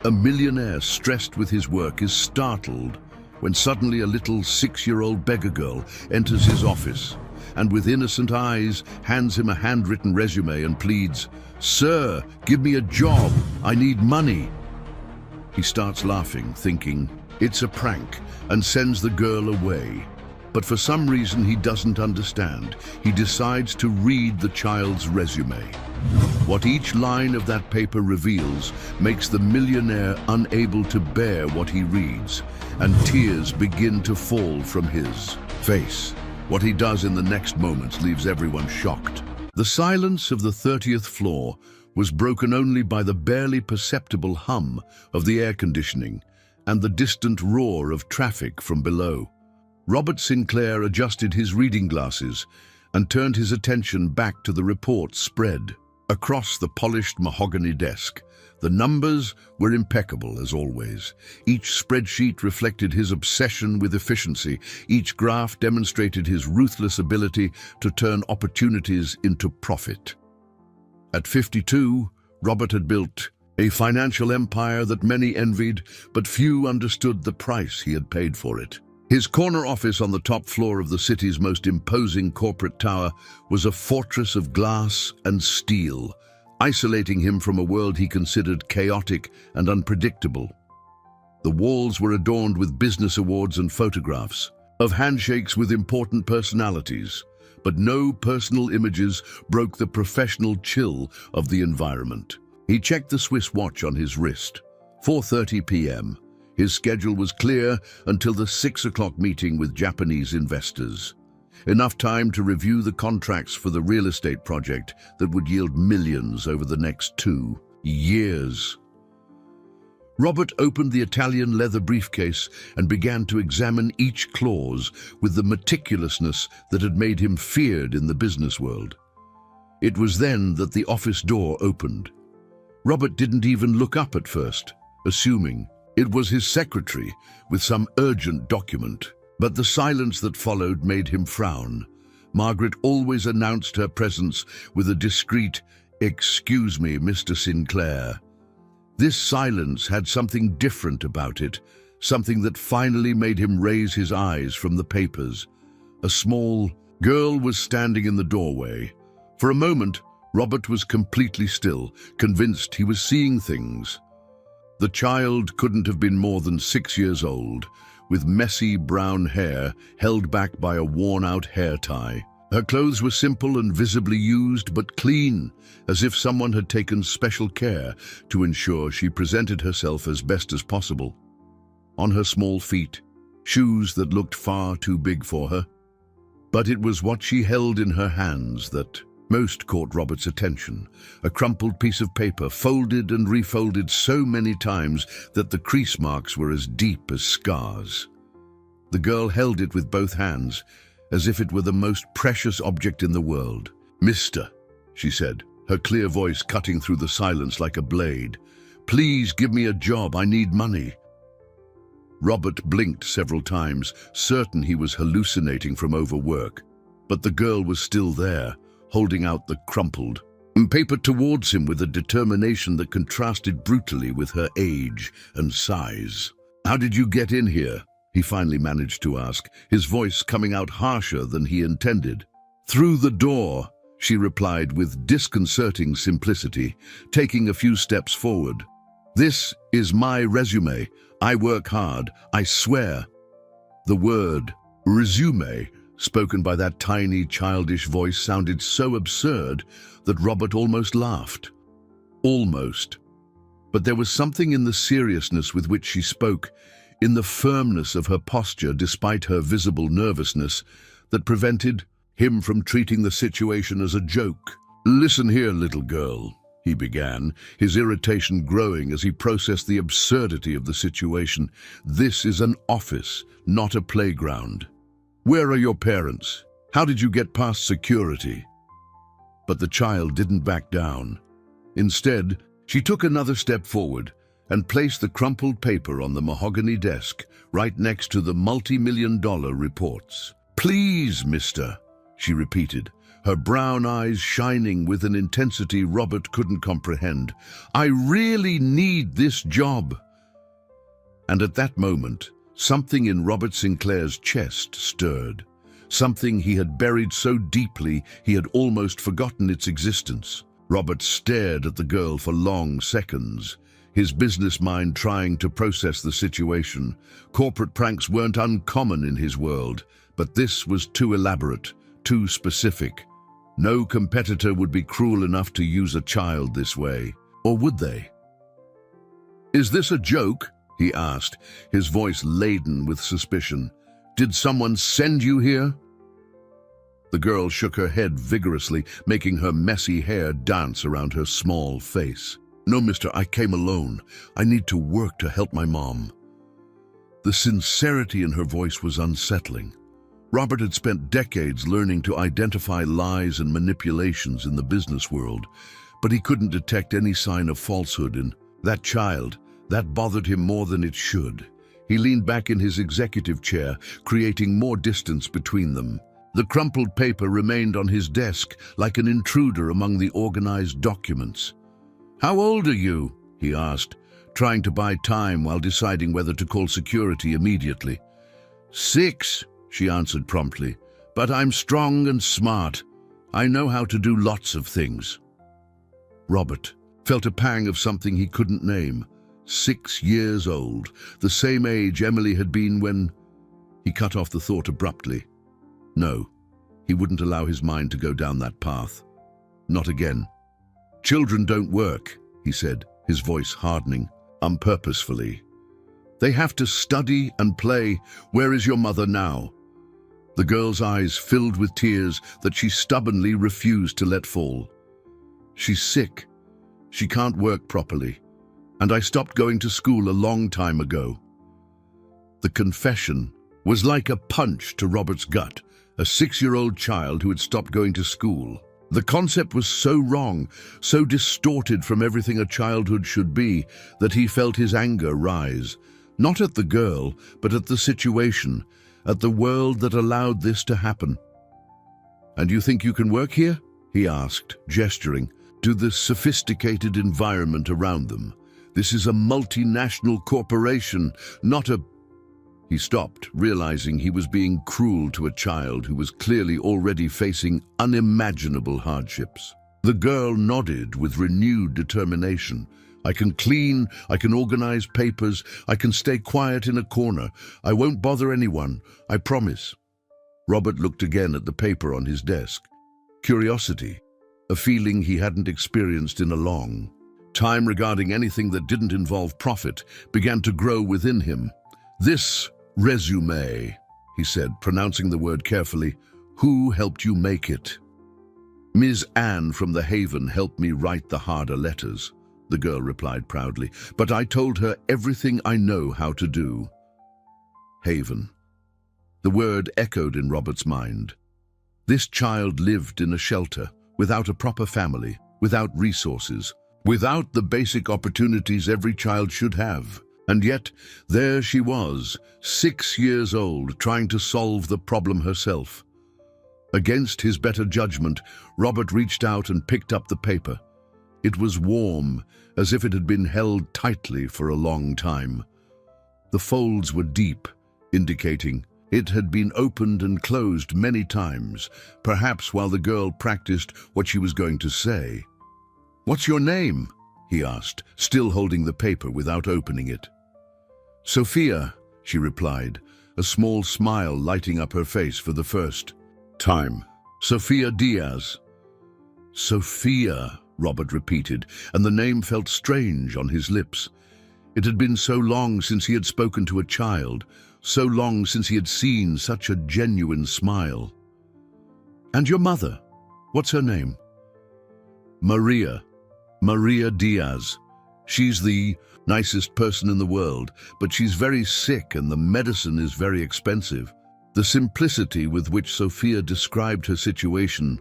A millionaire stressed with his work is startled when suddenly a little 6-year-old beggar girl enters his office and with innocent eyes hands him a handwritten resume and pleads, "Sir, give me a job, I need money." He starts laughing, thinking it's a prank, and sends the girl away. But for some reason he doesn't understand. He decides to read the child's resume. What each line of that paper reveals makes the millionaire unable to bear what he reads, and tears begin to fall from his face. What he does in the next moments leaves everyone shocked. The silence of the 30th floor was broken only by the barely perceptible hum of the air conditioning and the distant roar of traffic from below. Robert Sinclair adjusted his reading glasses and turned his attention back to the report spread across the polished mahogany desk. The numbers were impeccable as always. Each spreadsheet reflected his obsession with efficiency. Each graph demonstrated his ruthless ability to turn opportunities into profit. At 52, Robert had built a financial empire that many envied, but few understood the price he had paid for it. His corner office on the top floor of the city's most imposing corporate tower was a fortress of glass and steel, isolating him from a world he considered chaotic and unpredictable. The walls were adorned with business awards and photographs of handshakes with important personalities, but no personal images broke the professional chill of the environment. He checked the Swiss watch on his wrist. 4:30 p.m. His schedule was clear until the 6 o'clock meeting with Japanese investors. Enough time to review the contracts for the real estate project that would yield millions over the next 2 years. Robert opened the Italian leather briefcase and began to examine each clause with the meticulousness that had made him feared in the business world. It was then that the office door opened. Robert didn't even look up at first, assuming it was his secretary with some urgent document. But the silence that followed made him frown. Margaret always announced her presence with a discreet, "Excuse me, Mr. Sinclair." This silence had something different about it, something that finally made him raise his eyes from the papers. A small girl was standing in the doorway. For a moment, Robert was completely still, convinced he was seeing things. The child couldn't have been more than 6 years old, with messy brown hair held back by a worn-out hair tie. Her clothes were simple and visibly used, but clean, as if someone had taken special care to ensure she presented herself as best as possible. On her small feet, shoes that looked far too big for her. But it was what she held in her hands that most caught Robert's attention. A crumpled piece of paper, folded and refolded so many times that the crease marks were as deep as scars. The girl held it with both hands, as if it were the most precious object in the world. "Mister," she said, her clear voice cutting through the silence like a blade. "Please give me a job, I need money." Robert blinked several times, certain he was hallucinating from overwork. But the girl was still there, holding out the crumpled paper towards him with a determination that contrasted brutally with her age and size. "How did you get in here?" he finally managed to ask, his voice coming out harsher than he intended. "Through the door," she replied with disconcerting simplicity, taking a few steps forward. "This is my resume. I work hard, I swear." The word resume, spoken by that tiny, childish voice, sounded so absurd that Robert almost laughed. Almost. But there was something in the seriousness with which she spoke, in the firmness of her posture despite her visible nervousness, that prevented him from treating the situation as a joke. "Listen here, little girl," he began, his irritation growing as he processed the absurdity of the situation. "This is an office, not a playground. Where are your parents? How did you get past security?" But the child didn't back down. Instead, she took another step forward and placed the crumpled paper on the mahogany desk right next to the multi-million-dollar reports. "Please, mister," she repeated, her brown eyes shining with an intensity Robert couldn't comprehend. "I really need this job." And at that moment, something in Robert Sinclair's chest stirred. Something he had buried so deeply he had almost forgotten its existence. Robert stared at the girl for long seconds, his business mind trying to process the situation. Corporate pranks weren't uncommon in his world, but this was too elaborate, too specific. No competitor would be cruel enough to use a child this way. Or would they? "Is this a joke?" he asked, his voice laden with suspicion. "Did someone send you here?" The girl shook her head vigorously, making her messy hair dance around her small face. "No, mister, I came alone. I need to work to help my mom." The sincerity in her voice was unsettling. Robert had spent decades learning to identify lies and manipulations in the business world, but he couldn't detect any sign of falsehood in that child. That bothered him more than it should. He leaned back in his executive chair, creating more distance between them. The crumpled paper remained on his desk like an intruder among the organized documents. "How old are you?" he asked, trying to buy time while deciding whether to call security immediately. "6, she answered promptly, "but I'm strong and smart. I know how to do lots of things." Robert felt a pang of something he couldn't name. 6 years old, the same age Emily had been when... He cut off the thought abruptly. No, he wouldn't allow his mind to go down that path. Not again. "Children don't work," he said, his voice hardening, unpurposefully. "They have to study and play. Where is your mother now?" The girl's eyes filled with tears that she stubbornly refused to let fall. "She's sick. She can't work properly. And I stopped going to school a long time ago." The confession was like a punch to Robert's gut. A 6-year-old child who had stopped going to school. The concept was so wrong, so distorted from everything a childhood should be, that he felt his anger rise. Not at the girl, but at the situation, at the world that allowed this to happen. "And you think you can work here?" he asked, gesturing to the sophisticated environment around them. "This is a multinational corporation, not a..." He stopped, realizing he was being cruel to a child who was clearly already facing unimaginable hardships. The girl nodded with renewed determination. "I can clean, I can organize papers, I can stay quiet in a corner. I won't bother anyone, I promise." Robert looked again at the paper on his desk. Curiosity, a feeling he hadn't experienced in a long time regarding anything that didn't involve profit, began to grow within him. "This resume," he said, pronouncing the word carefully. "Who helped you make it?" "Ms. Anne from the Haven helped me write the harder letters," the girl replied proudly, "but I told her everything I know how to do." Haven. The word echoed in Robert's mind. This child lived in a shelter, without a proper family, without resources, without the basic opportunities every child should have. And yet, there she was, 6 years old, trying to solve the problem herself. Against his better judgment, Robert reached out and picked up the paper. It was warm, as if it had been held tightly for a long time. The folds were deep, indicating it had been opened and closed many times, perhaps while the girl practiced what she was going to say. "What's your name?" he asked, still holding the paper without opening it. "Sophia," she replied, a small smile lighting up her face for the first time. "Sophia Diaz." "Sophia," Robert repeated, and the name felt strange on his lips. It had been so long since he had spoken to a child, so long since he had seen such a genuine smile. "And your mother? What's her name?" "Maria. Maria Diaz. She's the nicest person in the world, but she's very sick and the medicine is very expensive." The simplicity with which Sophia described her situation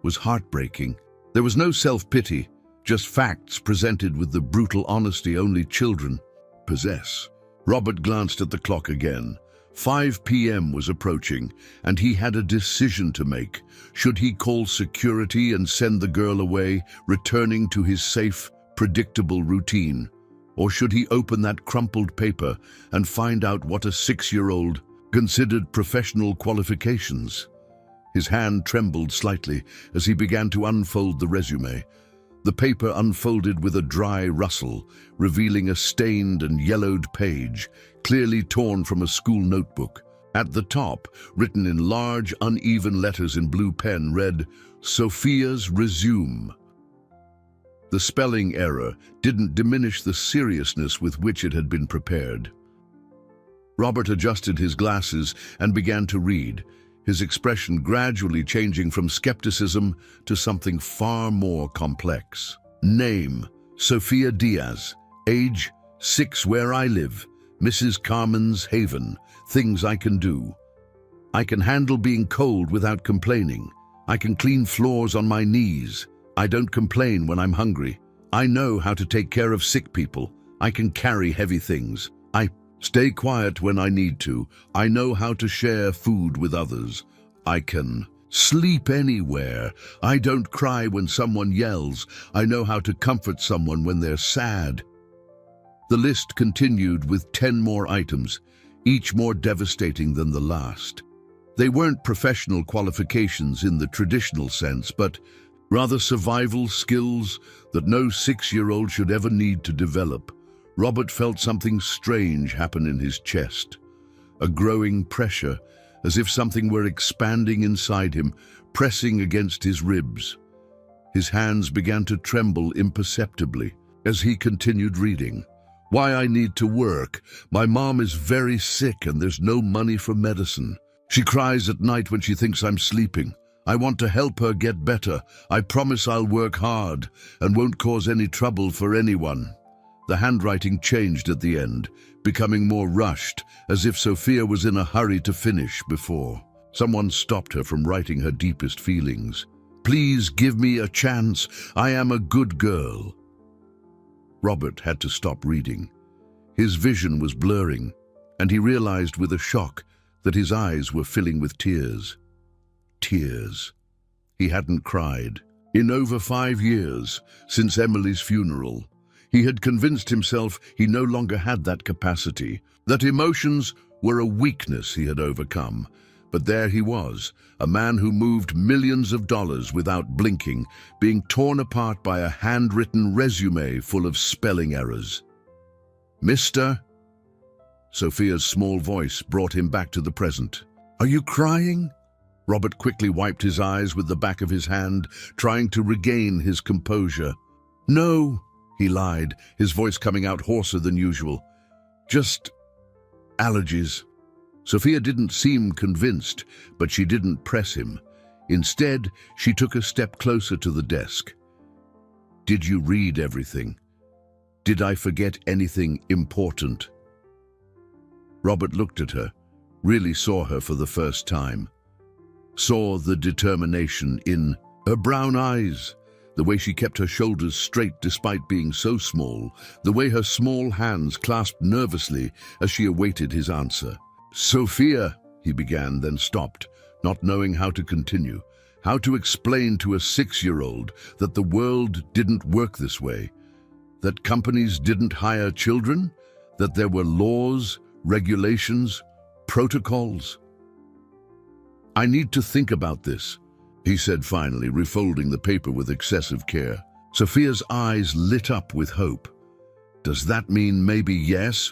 was heartbreaking. There was no self-pity, just facts presented with the brutal honesty only children possess. Robert glanced at the clock again. 5 p.m. was approaching, and he had a decision to make. Should he call security and send the girl away, returning to his safe, predictable routine? Or should he open that crumpled paper and find out what a 6-year-old considered professional qualifications? His hand trembled slightly as he began to unfold the resume. The paper unfolded with a dry rustle, revealing a stained and yellowed page, clearly torn from a school notebook. At the top, written in large, uneven letters in blue pen, read, "Sophia's Resume." The spelling error didn't diminish the seriousness with which it had been prepared. Robert adjusted his glasses and began to read, his expression gradually changing from skepticism to something far more complex. Name, Sophia Diaz. Age, 6, where I live, Mrs. Carmen's Haven. Things I can do. I can handle being cold without complaining. I can clean floors on my knees. I don't complain when I'm hungry. I know how to take care of sick people. I can carry heavy things. I stay quiet when I need to. I know how to share food with others. I can sleep anywhere. I don't cry when someone yells. I know how to comfort someone when they're sad. The list continued with 10 more items, each more devastating than the last. They weren't professional qualifications in the traditional sense, but rather survival skills that no 6-year-old should ever need to develop. Robert felt something strange happen in his chest, a growing pressure, as if something were expanding inside him, pressing against his ribs. His hands began to tremble imperceptibly as he continued reading. Why I need to work. My mom is very sick and there's no money for medicine. She cries at night when she thinks I'm sleeping. I want to help her get better. I promise I'll work hard and won't cause any trouble for anyone. The handwriting changed at the end, becoming more rushed, as if Sophia was in a hurry to finish before someone stopped her from writing her deepest feelings. Please give me a chance. I am a good girl. Robert had to stop reading. His vision was blurring, and he realized with a shock that his eyes were filling with tears. Tears. He hadn't cried. In over 5 years, since Emily's funeral, he had convinced himself he no longer had that capacity, that emotions were a weakness he had overcome. But there he was, a man who moved millions of dollars without blinking, being torn apart by a handwritten resume full of spelling errors. "Mister?" Sophia's small voice brought him back to the present. "Are you crying?" Robert quickly wiped his eyes with the back of his hand, trying to regain his composure. "No," he lied, his voice coming out hoarser than usual. "Just allergies." Sophia didn't seem convinced, but she didn't press him. Instead, she took a step closer to the desk. "Did you read everything? Did I forget anything important?" Robert looked at her, really saw her for the first time. Saw the determination in her brown eyes, the way she kept her shoulders straight despite being so small, the way her small hands clasped nervously as she awaited his answer. "Sophia," he began, then stopped, not knowing how to continue, how to explain to a 6-year-old that the world didn't work this way, that companies didn't hire children, that there were laws, regulations, protocols. "I need to think about this," he said finally, refolding the paper with excessive care. Sophia's eyes lit up with hope. "Does that mean maybe yes?"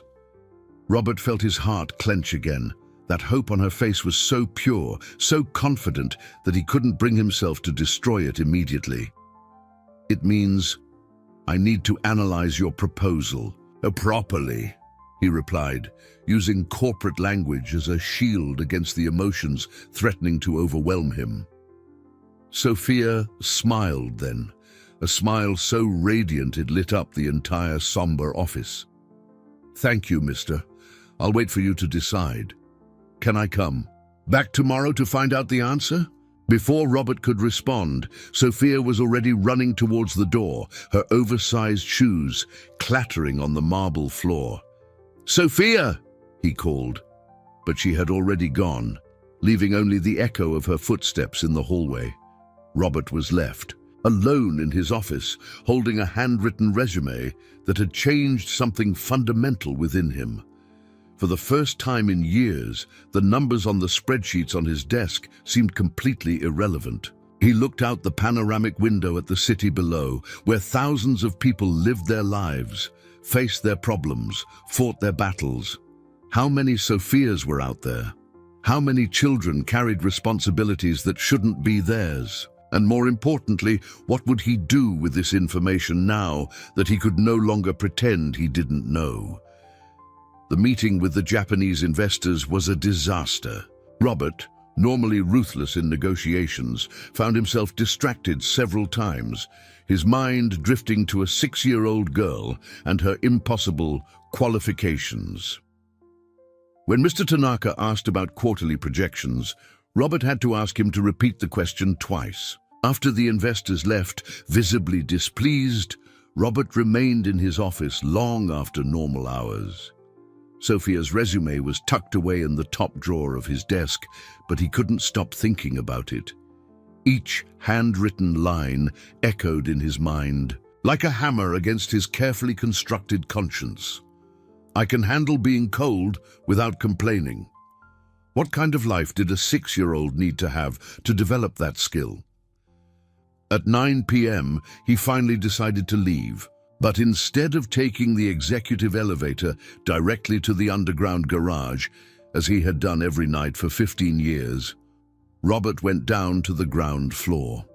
Robert felt his heart clench again. That hope on her face was so pure, so confident, that he couldn't bring himself to destroy it immediately. "It means I need to analyze your proposal properly," he replied, using corporate language as a shield against the emotions threatening to overwhelm him. Sophia smiled then, a smile so radiant it lit up the entire somber office. "Thank you, mister. I'll wait for you to decide. Can I come back tomorrow to find out the answer?" Before Robert could respond, Sophia was already running towards the door, her oversized shoes clattering on the marble floor. "Sophia!" he called. but she had already gone, leaving only the echo of her footsteps in the hallway. Robert was left, alone in his office, holding a handwritten resume that had changed something fundamental within him. For the first time in years, the numbers on the spreadsheets on his desk seemed completely irrelevant. He looked out the panoramic window at the city below, where thousands of people lived their lives, faced their problems, fought their battles. How many Sophias were out there? How many children carried responsibilities that shouldn't be theirs? And more importantly, what would he do with this information now that he could no longer pretend he didn't know? The meeting with the Japanese investors was a disaster. Robert, normally ruthless in negotiations, found himself distracted several times, his mind drifting to a 6-year-old girl and her impossible qualifications. When Mr. Tanaka asked about quarterly projections, Robert had to ask him to repeat the question twice. After the investors left, visibly displeased, Robert remained in his office long after normal hours. Sophia's resume was tucked away in the top drawer of his desk, but he couldn't stop thinking about it. Each handwritten line echoed in his mind, like a hammer against his carefully constructed conscience. I can handle being cold without complaining. What kind of life did a 6-year-old need to have to develop that skill? At 9 p.m., he finally decided to leave, but instead of taking the executive elevator directly to the underground garage, as he had done every night for 15 years, Robert went down to the ground floor.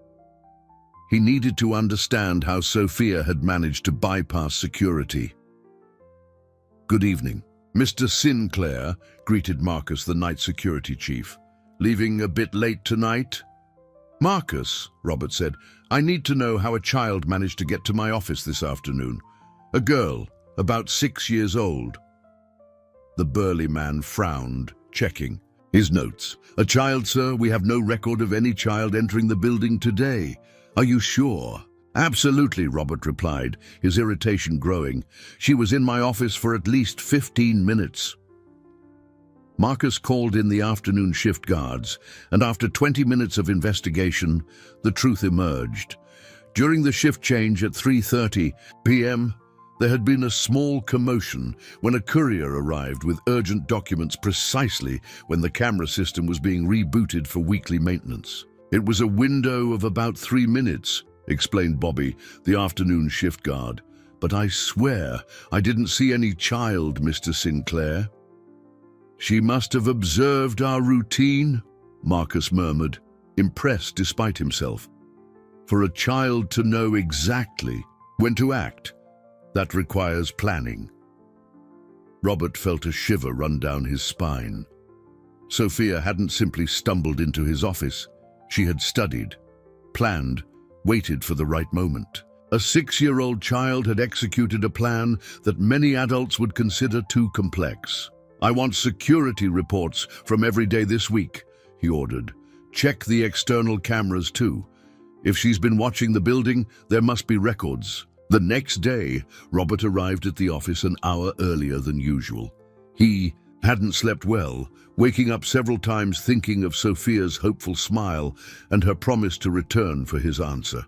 He needed to understand how Sophia had managed to bypass security. "Good evening." "Mr. Sinclair," greeted Marcus, the night security chief. "Leaving a bit late tonight?" "Marcus," Robert said, "I need to know how a child managed to get to my office this afternoon. A girl, about 6 years old." The burly man frowned, checking his notes. "A child, sir? We have no record of any child entering the building today. Are you sure?" "Absolutely," Robert replied, his irritation growing. "She was in my office for at least 15 minutes. Marcus called in the afternoon shift guards, and after 20 minutes of investigation, the truth emerged. During the shift change at 3:30 p.m., there had been a small commotion when a courier arrived with urgent documents precisely when the camera system was being rebooted for weekly maintenance. "It was a window of about 3 minutes, explained Bobby, the afternoon shift guard. "But I swear I didn't see any child, Mr. Sinclair." "She must have observed our routine," Marcus murmured, impressed despite himself. "For a child to know exactly when to act, that requires planning." Robert felt a shiver run down his spine. Sophia hadn't simply stumbled into his office. She had studied, planned, waited for the right moment. A 6-year-old child had executed a plan that many adults would consider too complex. "I want security reports from every day this week," he ordered. "Check the external cameras too. If she's been watching the building, there must be records." The next day, Robert arrived at the office an hour earlier than usual. He hadn't slept well, waking up several times thinking of Sophia's hopeful smile and her promise to return for his answer.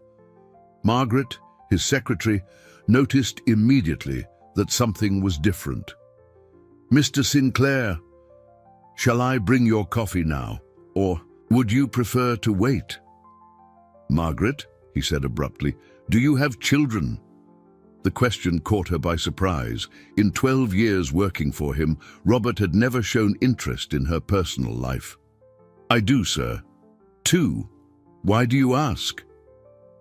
Margaret, his secretary, noticed immediately that something was different. "Mr. Sinclair, shall I bring your coffee now, or would you prefer to wait?" "Margaret," he said abruptly, "do you have children?" The question caught her by surprise. In 12 years working for him, Robert had never shown interest in her personal life. "I do, sir." "Two? Why do you ask?"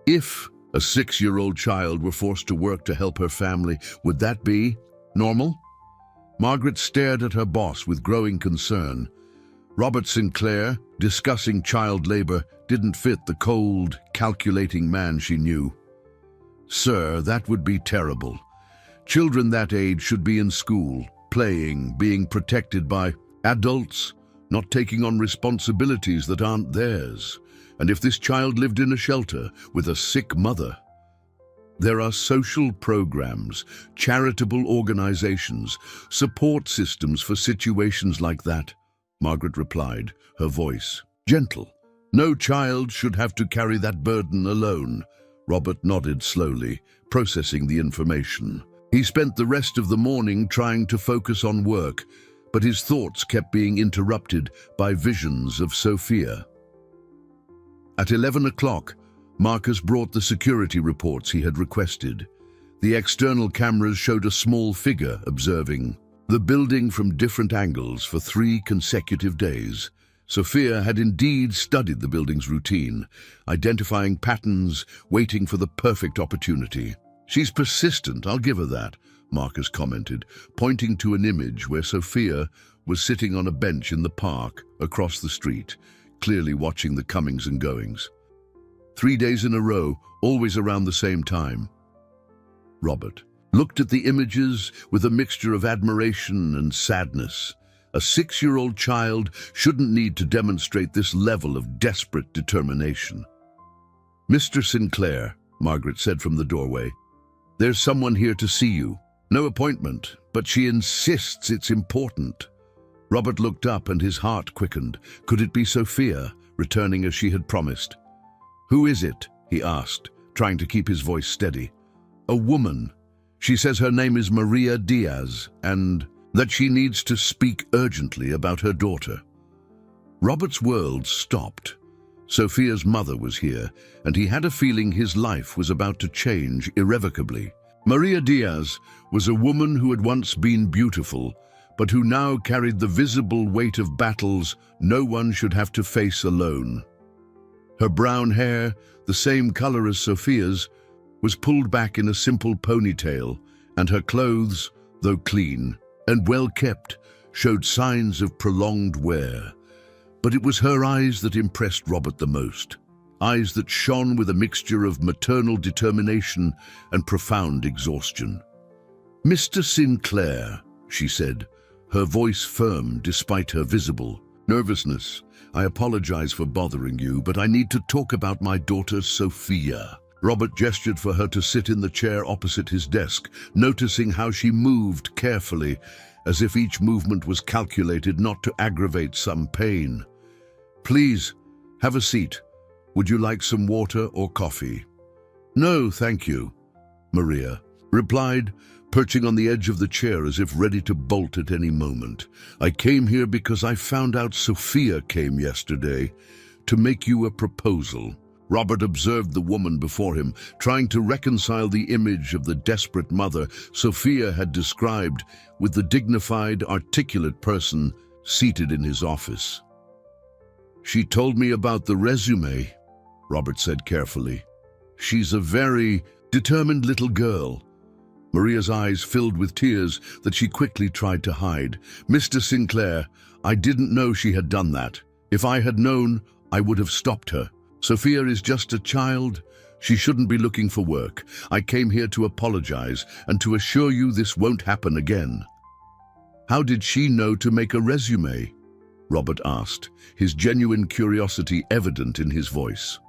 If a 6-year-old child were forced to work to help her family, would that be normal? Margaret stared at her boss with growing concern. Robert Sinclair, discussing child labor, didn't fit the cold, calculating man she knew. "Sir, that would be terrible. Children that age should be in school, playing, being protected by adults, not taking on responsibilities that aren't theirs. And if this child lived in a shelter with a sick mother, there are social programs, charitable organizations, support systems for situations like that. Margaret replied, her voice gentle. No child should have to carry that burden alone. Robert nodded slowly, processing the information. He spent the rest of the morning trying to focus on work, but his thoughts kept being interrupted by visions of Sophia. At 11 o'clock, Marcus brought the security reports he had requested. The external cameras showed a small figure observing the building from different angles for 3 consecutive days. Sophia had indeed studied the building's routine, identifying patterns, waiting for the perfect opportunity. She's persistent, I'll give her that, Marcus commented, pointing to an image where Sophia was sitting on a bench in the park across the street, clearly watching the comings and goings. 3 days in a row, always around the same time. Robert looked at the images with a mixture of admiration and sadness. A 6-year-old child shouldn't need to demonstrate this level of desperate determination. Mr. Sinclair, Margaret said from the doorway, there's someone here to see you. No appointment, but she insists it's important. Robert looked up and his heart quickened. Could it be Sophia, returning as she had promised? Who is it? He asked, trying to keep his voice steady. A woman. She says her name is Maria Diaz and that she needs to speak urgently about her daughter. Robert's world stopped. Sophia's mother was here, and he had a feeling his life was about to change irrevocably. Maria Diaz was a woman who had once been beautiful, but who now carried the visible weight of battles no one should have to face alone. Her brown hair, the same color as Sophia's, was pulled back in a simple ponytail, and her clothes, though clean and well-kept, showed signs of prolonged wear. But it was her eyes that impressed Robert the most, eyes that shone with a mixture of maternal determination and profound exhaustion. Mr. Sinclair, she said, her voice firm despite her visible nervousness. I apologize for bothering you, but I need to talk about my daughter, Sophia. Robert gestured for her to sit in the chair opposite his desk, noticing how she moved carefully, as if each movement was calculated not to aggravate some pain. Please, have a seat. Would you like some water or coffee? No, thank you, Maria replied, perching on the edge of the chair as if ready to bolt at any moment. I came here because I found out Sophia came yesterday to make you a proposal. Robert observed the woman before him, trying to reconcile the image of the desperate mother Sophia had described with the dignified, articulate person seated in his office. She told me about the resume, Robert said carefully. She's a very determined little girl. Maria's eyes filled with tears that she quickly tried to hide. Mr. Sinclair, I didn't know she had done that. If I had known, I would have stopped her. Sophia is just a child. She shouldn't be looking for work. I came here to apologize and to assure you this won't happen again. How did she know to make a resume? Robert asked, his genuine curiosity evident in his voice.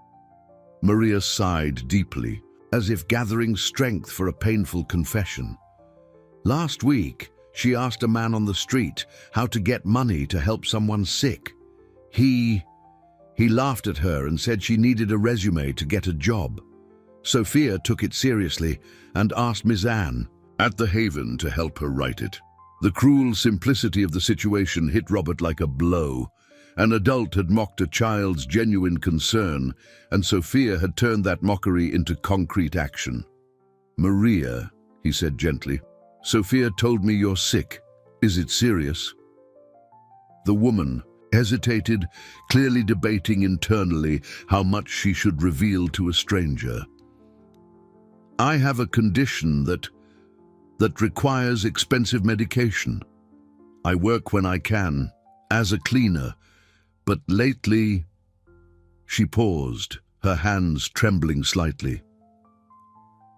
Maria sighed deeply, as if gathering strength for a painful confession. Last week, she asked a man on the street how to get money to help someone sick. He laughed at her and said she needed a resume to get a job. Sophia took it seriously and asked Miss Anne at the Haven to help her write it. The cruel simplicity of the situation hit Robert like a blow. An adult had mocked a child's genuine concern, and Sophia had turned that mockery into concrete action. Maria, he said gently, Sophia told me you're sick. Is it serious? The woman hesitated, clearly debating internally how much she should reveal to a stranger. I have a condition that requires expensive medication. I work when I can, as a cleaner, but lately... She paused, her hands trembling slightly.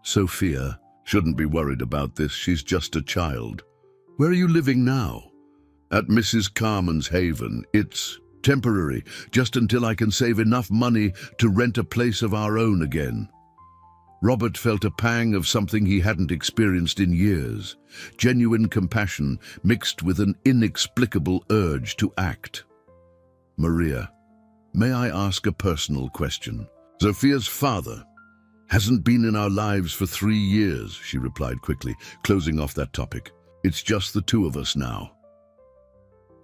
Sophia shouldn't be worried about this. She's just a child. Where are you living now? At Mrs. Carmen's Haven. It's temporary, just until I can save enough money to rent a place of our own again. Robert felt a pang of something he hadn't experienced in years, genuine compassion mixed with an inexplicable urge to act. "Maria, may I ask a personal question?" "Sophia's father hasn't been in our lives for 3 years," she replied quickly, closing off that topic. "It's just the two of us now."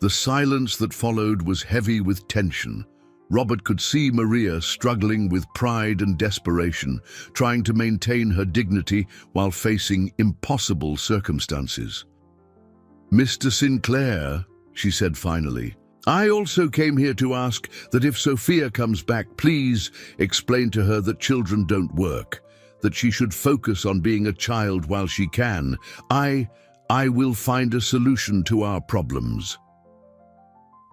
The silence that followed was heavy with tension. Robert could see Maria struggling with pride and desperation, trying to maintain her dignity while facing impossible circumstances. "Mr. Sinclair," she said finally, "I also came here to ask that if Sophia comes back, please explain to her that children don't work, that she should focus on being a child while she can. I will find a solution to our problems."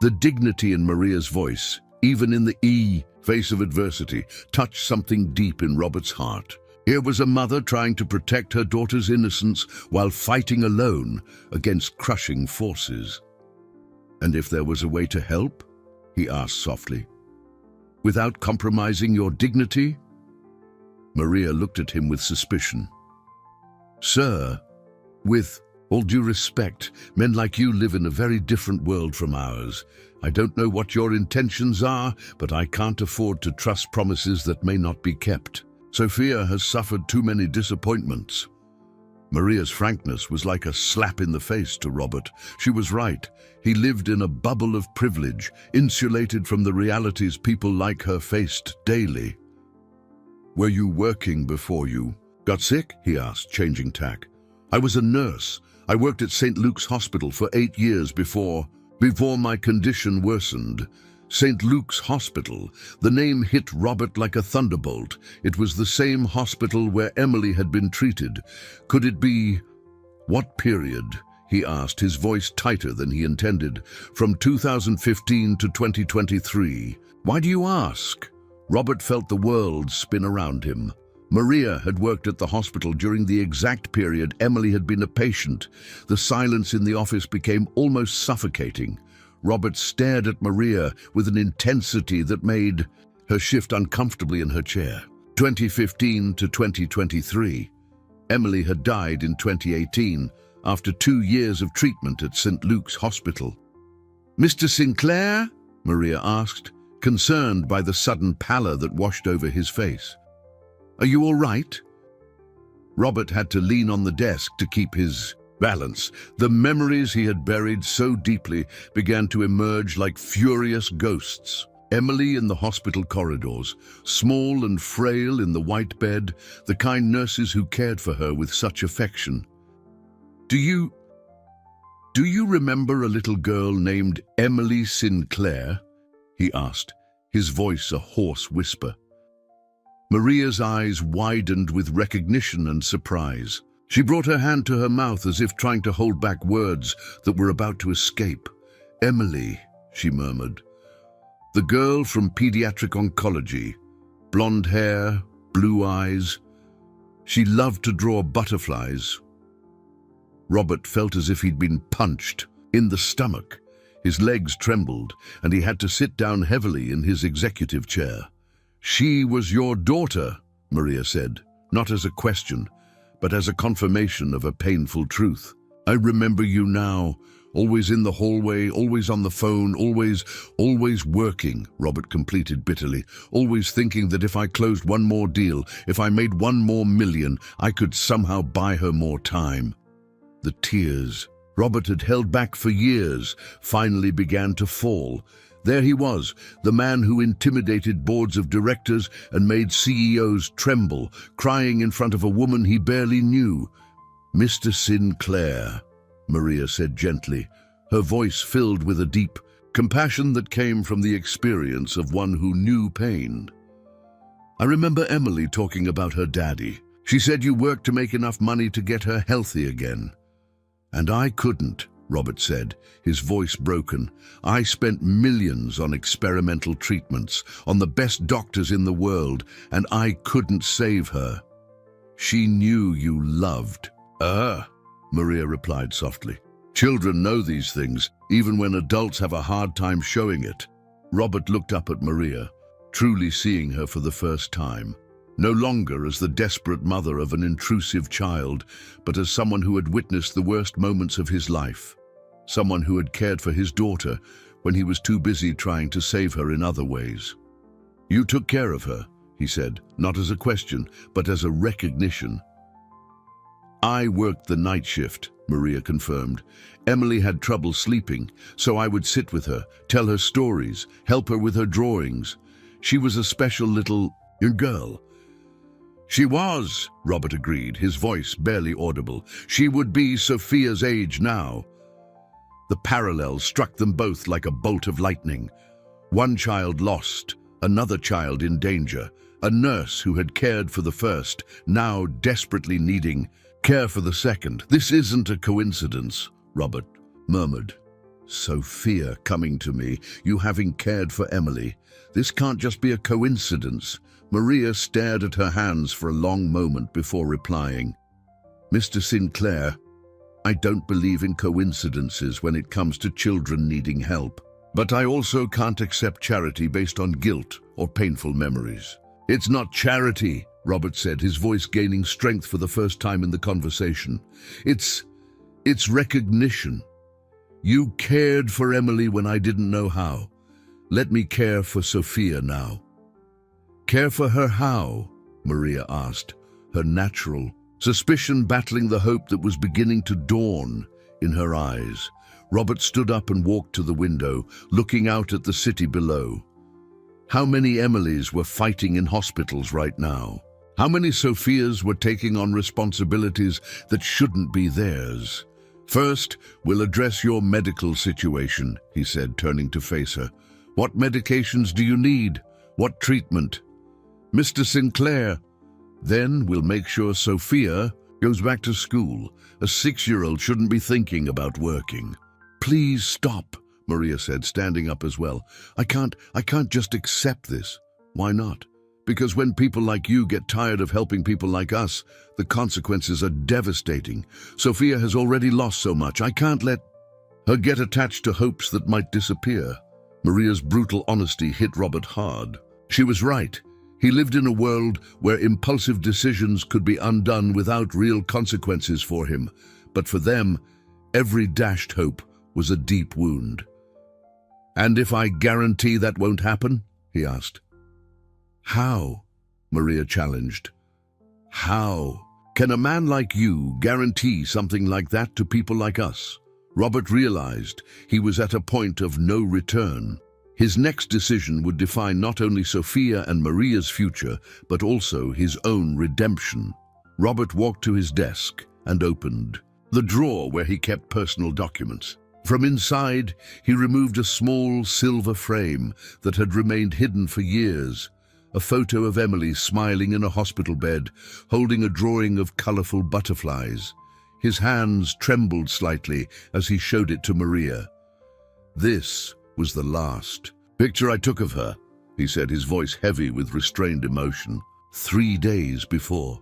The dignity in Maria's voice, even in the face of adversity, touched something deep in Robert's heart. Here was a mother trying to protect her daughter's innocence while fighting alone against crushing forces. "And if there was a way to help?" he asked softly. "Without compromising your dignity?" Maria looked at him with suspicion. "Sir, with all due respect, men like you live in a very different world from ours. I don't know what your intentions are, but I can't afford to trust promises that may not be kept. Sophia has suffered too many disappointments." Maria's frankness was like a slap in the face to Robert. She was right. He lived in a bubble of privilege, insulated from the realities people like her faced daily. "Were you working before you got sick?" he asked, changing tack. "I was a nurse. I worked at St. Luke's Hospital for 8 years before my condition worsened." St. Luke's Hospital. The name hit Robert like a thunderbolt. It was the same hospital where Emily had been treated. Could it be? "What period?" he asked, his voice tighter than he intended. "From 2015 to 2023. "Why do you ask?" Robert felt the world spin around him. Maria had worked at the hospital during the exact period Emily had been a patient. The silence in the office became almost suffocating. Robert stared at Maria with an intensity that made her shift uncomfortably in her chair. 2015 to 2023. Emily had died in 2018 after 2 years of treatment at St. Luke's Hospital. "Mr. Sinclair?" Maria asked, concerned by the sudden pallor that washed over his face. "Are you all right?" Robert had to lean on the desk to keep his balance. The memories he had buried so deeply began to emerge like furious ghosts. Emily in the hospital corridors, small and frail in the white bed, the kind nurses who cared for her with such affection. Do you remember a little girl named Emily Sinclair?" he asked, his voice a hoarse whisper. Maria's eyes widened with recognition and surprise. She brought her hand to her mouth as if trying to hold back words that were about to escape. "Emily," she murmured. "The girl from pediatric oncology. Blonde hair, blue eyes. She loved to draw butterflies." Robert felt as if he'd been punched in the stomach. His legs trembled, and he had to sit down heavily in his executive chair. "She was your daughter," Maria said, not as a question, but as a confirmation of a painful truth. "I remember you now, always in the hallway, always on the phone, always working," Robert completed bitterly, "always thinking that if I closed one more deal, if I made 1 more million, I could somehow buy her more time." The tears Robert had held back for years finally began to fall. There he was, the man who intimidated boards of directors and made CEOs tremble, crying in front of a woman he barely knew. "Mr. Sinclair," Maria said gently, her voice filled with a deep compassion that came from the experience of one who knew pain. "I remember Emily talking about her daddy. She said you worked to make enough money to get her healthy again." "And I couldn't," Robert said, his voice broken. "I spent millions on experimental treatments, on the best doctors in the world, and I couldn't save her. She knew you loved." Maria replied softly. "Children know these things, even when adults have a hard time showing it." Robert looked up at Maria, truly seeing her for the first time. no longer as the desperate mother of an intrusive child, but as someone who had witnessed the worst moments of his life, someone who had cared for his daughter when he was too busy trying to save her in other ways. "You took care of her," he said, not as a question, but as a recognition. "I worked the night shift," Maria confirmed. "Emily had trouble sleeping, so I would sit with her, tell her stories, help her with her drawings. She was a special little girl." "She was," Robert agreed, his voice barely audible. "She would be Sophia's age now." The parallel struck them both like a bolt of lightning. One child lost, another child in danger, a nurse who had cared for the first, now desperately needing care for the second. "This isn't a coincidence," Robert murmured. "Sophia coming to me, you having cared for Emily. This can't just be a coincidence." Maria stared at her hands for a long moment before replying. "Mr. Sinclair, I don't believe in coincidences when it comes to children needing help. But I also can't accept charity based on guilt or painful memories." "It's not charity," Robert said, his voice gaining strength for the first time in the conversation. It's recognition. You cared for Emily when I didn't know how. Let me care for Sophia now." "Care for her how?" Maria asked, her natural suspicion battling the hope that was beginning to dawn in her eyes. Robert stood up and walked to the window, looking out at the city below. How many Emilys were fighting in hospitals right now? How many Sophias were taking on responsibilities that shouldn't be theirs? "First, we'll address your medical situation," he said, turning to face her. "What medications do you need? What treatment?" "Mr. Sinclair." "Then we'll make sure Sophia goes back to school. A 6-year-old shouldn't be thinking about working." "Please stop," Maria said, standing up as well. I can't just accept this." "Why not?" "Because when people like you get tired of helping people like us, the consequences are devastating. Sophia has already lost so much. I can't let her get attached to hopes that might disappear." Maria's brutal honesty hit Robert hard. She was right. He lived in a world where impulsive decisions could be undone without real consequences for him. But for them, every dashed hope was a deep wound. "And if I guarantee that won't happen?" he asked. "How?" Maria challenged. "How can a man like you guarantee something like that to people like us?" Robert realized he was at a point of no return. His next decision would define not only Sophia and Maria's future, but also his own redemption. Robert walked to his desk and opened the drawer where he kept personal documents. From inside, he removed a small silver frame that had remained hidden for years. A photo of Emily smiling in a hospital bed, holding a drawing of colorful butterflies. His hands trembled slightly as he showed it to Maria. "This was the last picture I took of her," he said, his voice heavy with restrained emotion. 3 days before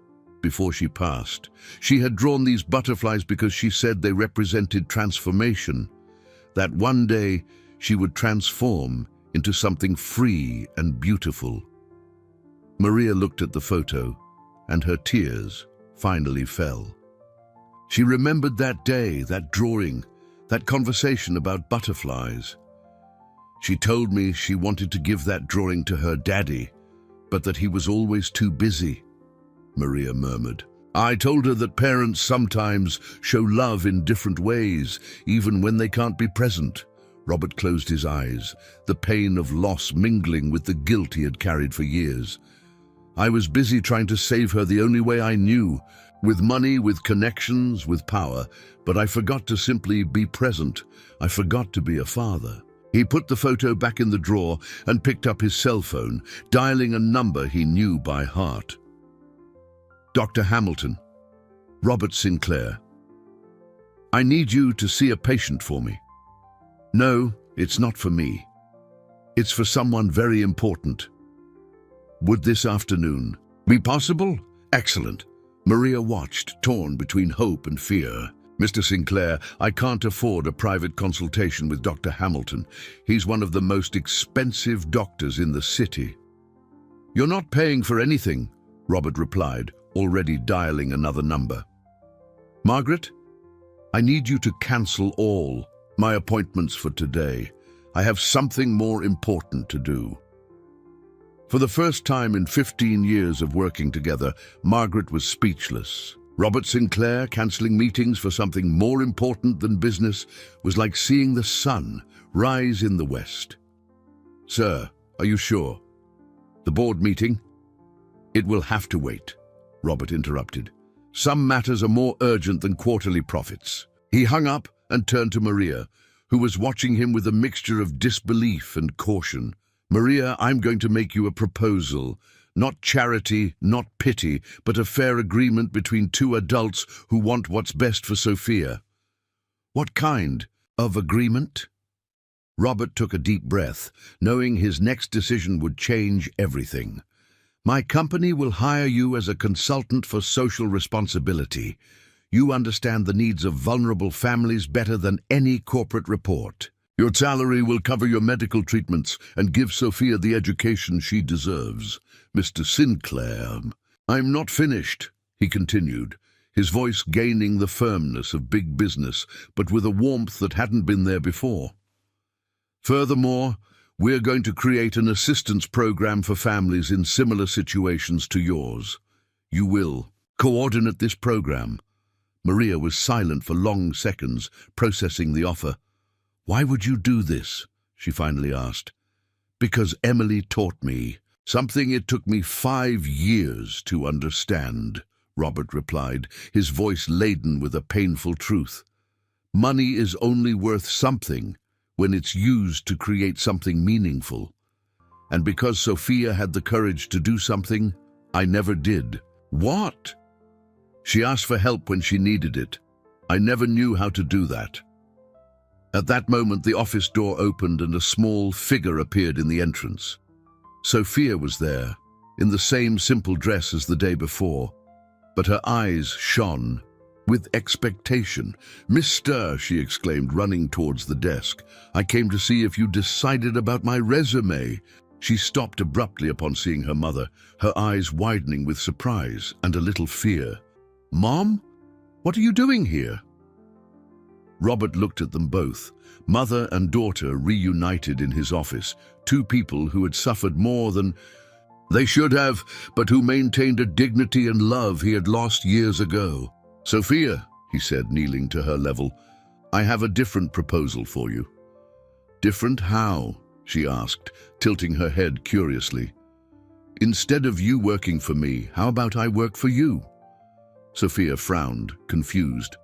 she passed. She had drawn these butterflies because she said they represented transformation. That one day she would transform into something free and beautiful. Maria looked at the photo, and her tears finally fell. She remembered that day, that drawing, that conversation about butterflies. "She told me she wanted to give that drawing to her daddy, but that he was always too busy," Maria murmured. "I told her that parents sometimes show love in different ways, even when they can't be present." Robert closed his eyes, the pain of loss mingling with the guilt he had carried for years. "I was busy trying to save her the only way I knew, with money, with connections, with power, but I forgot to simply be present. I forgot to be a father." He put the photo back in the drawer and picked up his cell phone, dialing a number he knew by heart. "Dr. Hamilton, Robert Sinclair. I need you to see a patient for me." "No, it's not for me. It's for someone very important." "Would this afternoon be possible?" "Excellent." Maria watched, torn between hope and fear. "Mr. Sinclair, I can't afford a private consultation with Dr. Hamilton. He's one of the most expensive doctors in the city." "You're not paying for anything," Robert replied, already dialing another number. Margaret, I need you to cancel all my appointments for today. I have something more important to do. For the first time in 15 years of working together, Margaret was speechless. Robert Sinclair cancelling meetings for something more important than business was like seeing the sun rise in the west. Sir, are you sure? The board meeting? It will have to wait, Robert interrupted. Some matters are more urgent than quarterly profits. He hung up and turned to Maria, who was watching him with a mixture of disbelief and caution. Maria, I'm going to make you a proposal. Not charity, not pity, but a fair agreement between two adults who want what's best for Sophia. What kind of agreement? Robert took a deep breath, knowing his next decision would change everything. My company will hire you as a consultant for social responsibility. You understand the needs of vulnerable families better than any corporate report. Your salary will cover your medical treatments and give Sophia the education she deserves. Mr. Sinclair, I'm not finished, he continued, his voice gaining the firmness of big business, but with a warmth that hadn't been there before. Furthermore, we're going to create an assistance program for families in similar situations to yours. You will coordinate this program. Maria was silent for long seconds, processing the offer. Why would you do this? She finally asked. Because Emily taught me. Something it took me 5 years to understand, Robert replied, his voice laden with a painful truth. Money is only worth something when it's used to create something meaningful. And because Sophia had the courage to do something, I never did. What? She asked for help when she needed it. I never knew how to do that. At that moment, the office door opened and a small figure appeared in the entrance. Sophia was there, in the same simple dress as the day before, but her eyes shone with expectation. Mister, she exclaimed, running towards the desk, I came to see if you decided about my resume. She stopped abruptly upon seeing her mother, her eyes widening with surprise and a little fear. Mom, what are you doing here? Robert looked at them both, mother and daughter reunited in his office, two people who had suffered more than they should have, but who maintained a dignity and love he had lost years ago. Sophia, he said, kneeling to her level, I have a different proposal for you. Different how? She asked, tilting her head curiously. Instead of you working for me, how about I work for you? Sophia frowned, confused.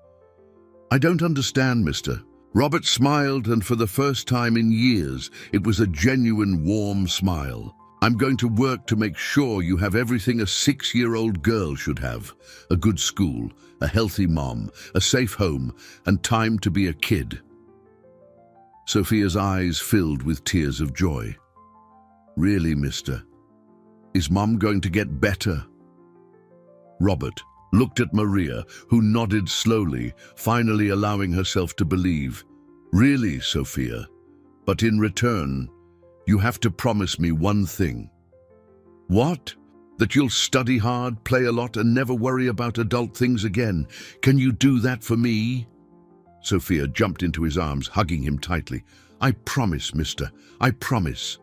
I don't understand, mister. Robert smiled, and for the first time in years, it was a genuine, warm smile. I'm going to work to make sure you have everything a 6-year-old girl should have. A good school, a healthy mom, a safe home, and time to be a kid. Sophia's eyes filled with tears of joy. Really, mister? Is Mom going to get better? Robert looked at Maria, who nodded slowly, finally allowing herself to believe. Really, Sophia, but in return, you have to promise me one thing. What? That you'll study hard, play a lot, and never worry about adult things again. Can you do that for me? Sophia jumped into his arms, hugging him tightly. I promise, mister. I promise.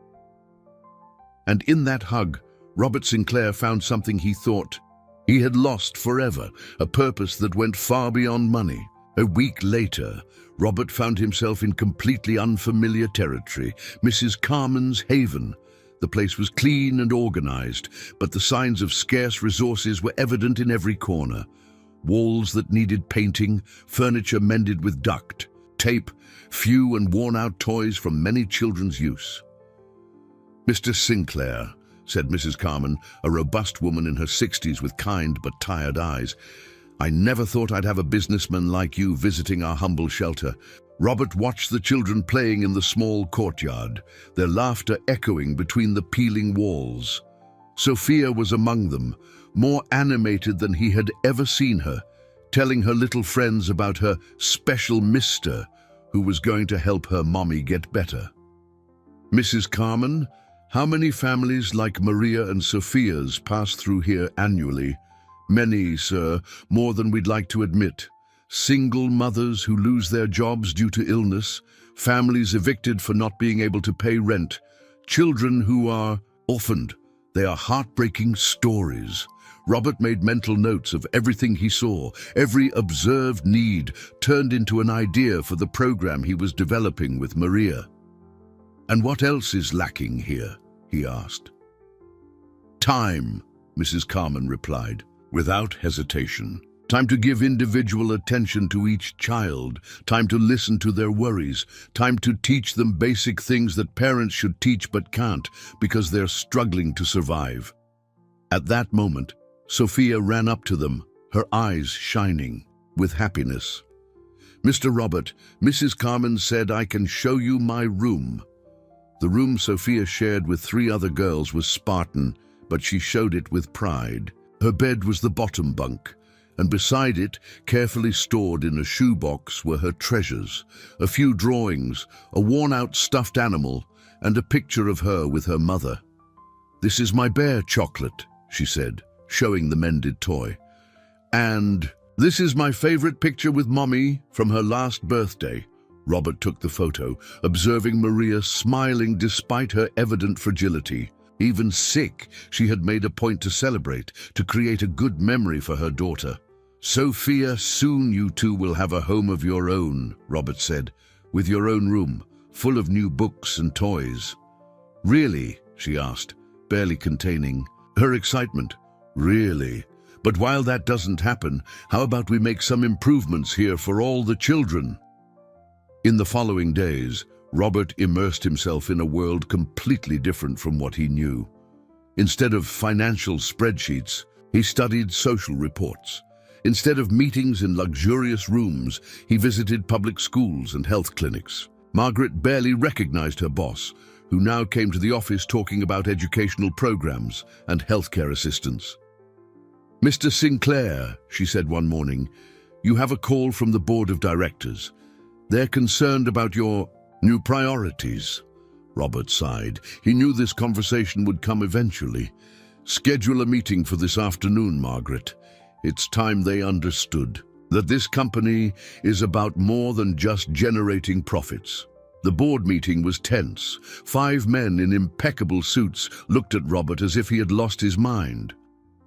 And in that hug, Robert Sinclair found something he thought he had lost forever, a purpose that went far beyond money. A week later, Robert found himself in completely unfamiliar territory, Mrs. Carmen's haven. The place was clean and organized, but the signs of scarce resources were evident in every corner. Walls that needed painting, furniture mended with duct tape, few and worn-out toys from many children's use. Mr. Sinclair, said Mrs. Carmen, a robust woman in her 60s with kind but tired eyes, I never thought I'd have a businessman like you visiting our humble shelter. Robert watched the children playing in the small courtyard, their laughter echoing between the peeling walls. Sophia was among them, more animated than he had ever seen her, telling her little friends about her special mister who was going to help her mommy get better. Mrs. Carmen, How many families like Maria and Sophia's pass through here annually? Many, sir, more than we'd like to admit. Single mothers who lose their jobs due to illness, families evicted for not being able to pay rent, children who are orphaned. They are heartbreaking stories. Robert made mental notes of everything he saw. Every observed need turned into an idea for the program he was developing with Maria. "And what else is lacking here?" he asked. "Time," Mrs. Carmen replied, without hesitation. "Time to give individual attention to each child, time to listen to their worries, time to teach them basic things that parents should teach but can't because they're struggling to survive." At that moment, Sophia ran up to them, her eyes shining with happiness. "Mr. Robert, Mrs. Carmen said I can show you my room." The room Sophia shared with 3 other girls was Spartan, but she showed it with pride. Her bed was the bottom bunk, and beside it, carefully stored in a shoebox, were her treasures, a few drawings, a worn-out stuffed animal, and a picture of her with her mother. "This is my bear, Chocolate," she said, showing the mended toy. "And this is my favorite picture with Mommy from her last birthday." Robert took the photo, observing Maria smiling despite her evident fragility. Even sick, she had made a point to celebrate, to create a good memory for her daughter. "Sophia, soon you two will have a home of your own," Robert said, "with your own room, full of new books and toys." "Really?" she asked, barely containing her excitement. "Really? But while that doesn't happen, how about we make some improvements here for all the children?" In the following days, Robert immersed himself in a world completely different from what he knew. Instead of financial spreadsheets, he studied social reports. Instead of meetings in luxurious rooms, he visited public schools and health clinics. Margaret barely recognized her boss, who now came to the office talking about educational programs and healthcare assistance. "Mr. Sinclair," she said one morning, "you have a call from the board of directors. They're concerned about your new priorities." Robert sighed. He knew this conversation would come eventually. "Schedule a meeting for this afternoon, Margaret." It's time they understood that this company is about more than just generating profits. The board meeting was tense. 5 men in impeccable suits looked at Robert as if he had lost his mind.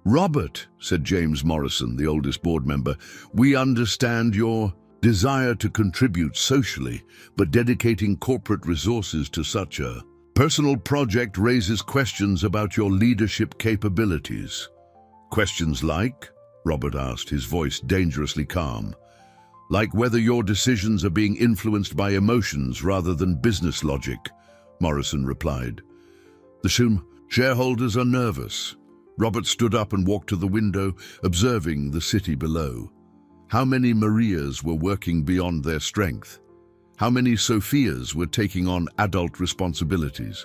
"Robert," said James Morrison, the oldest board member, "we understand your desire to contribute socially, but dedicating corporate resources to such a personal project raises questions about your leadership capabilities." "Questions like?" Robert asked, his voice dangerously calm. "Like whether your decisions are being influenced by emotions rather than business logic," Morrison replied. "The shareholders are nervous." Robert stood up and walked to the window, observing the city below. How many Marias were working beyond their strength? How many Sophias were taking on adult responsibilities?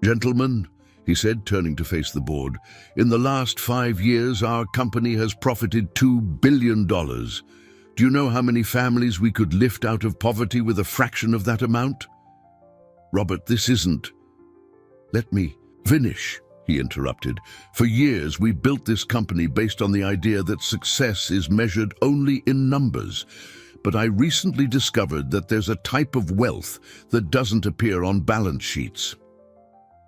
"Gentlemen," he said, turning to face the board, "in the last 5 years, our company has profited $2 billion. Do you know how many families we could lift out of poverty with a fraction of that amount?" "Robert, this isn't—" "Let me finish," he interrupted. "For years, we built this company based on the idea that success is measured only in numbers. But I recently discovered that there's a type of wealth that doesn't appear on balance sheets."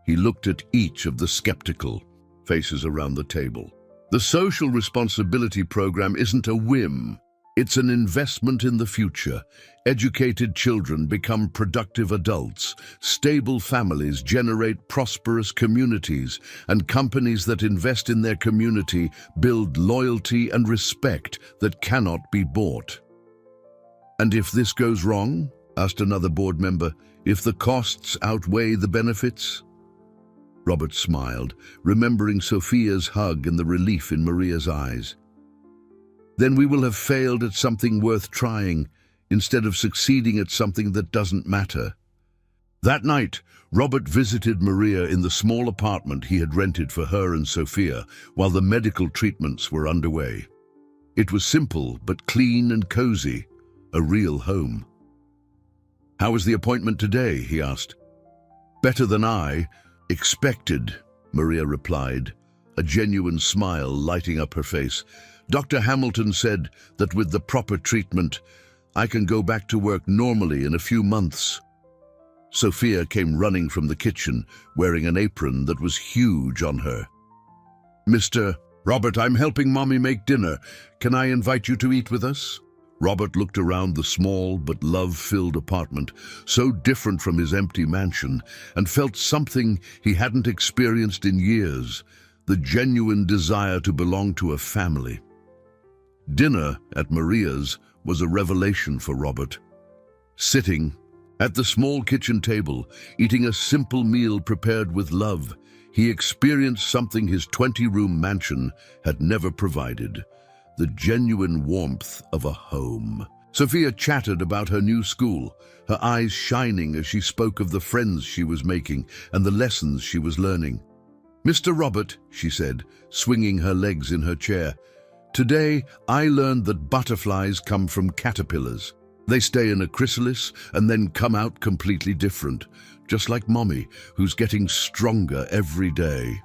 He looked at each of the skeptical faces around the table. "The social responsibility program isn't a whim. It's an investment in the future. Educated children become productive adults. Stable families generate prosperous communities, and companies that invest in their community build loyalty and respect that cannot be bought." "And if this goes wrong?" asked another board member. "If the costs outweigh the benefits?" Robert smiled, remembering Sophia's hug and the relief in Maria's eyes. "Then we will have failed at something worth trying, instead of succeeding at something that doesn't matter." That night, Robert visited Maria in the small apartment he had rented for her and Sophia while the medical treatments were underway. It was simple but clean and cozy, a real home. "How was the appointment today?" he asked. "Better than I. Expected, Maria replied, a genuine smile lighting up her face. Dr. Hamilton said that with the proper treatment, I can go back to work normally in a few months. Sophia came running from the kitchen, wearing an apron that was huge on her. Mr. Robert, I'm helping Mommy make dinner. Can I invite you to eat with us? Robert looked around the small but love-filled apartment, so different from his empty mansion, and felt something he hadn't experienced in years, the genuine desire to belong to a family. Dinner at Maria's was a revelation for Robert. Sitting at the small kitchen table, eating a simple meal prepared with love, he experienced something his 20-room mansion had never provided, the genuine warmth of a home. Sophia chatted about her new school, her eyes shining as she spoke of the friends she was making and the lessons she was learning. Mr. Robert, she said, swinging her legs in her chair, today I learned that butterflies come from caterpillars. They stay in a chrysalis and then come out completely different, just like Mommy, who's getting stronger every day.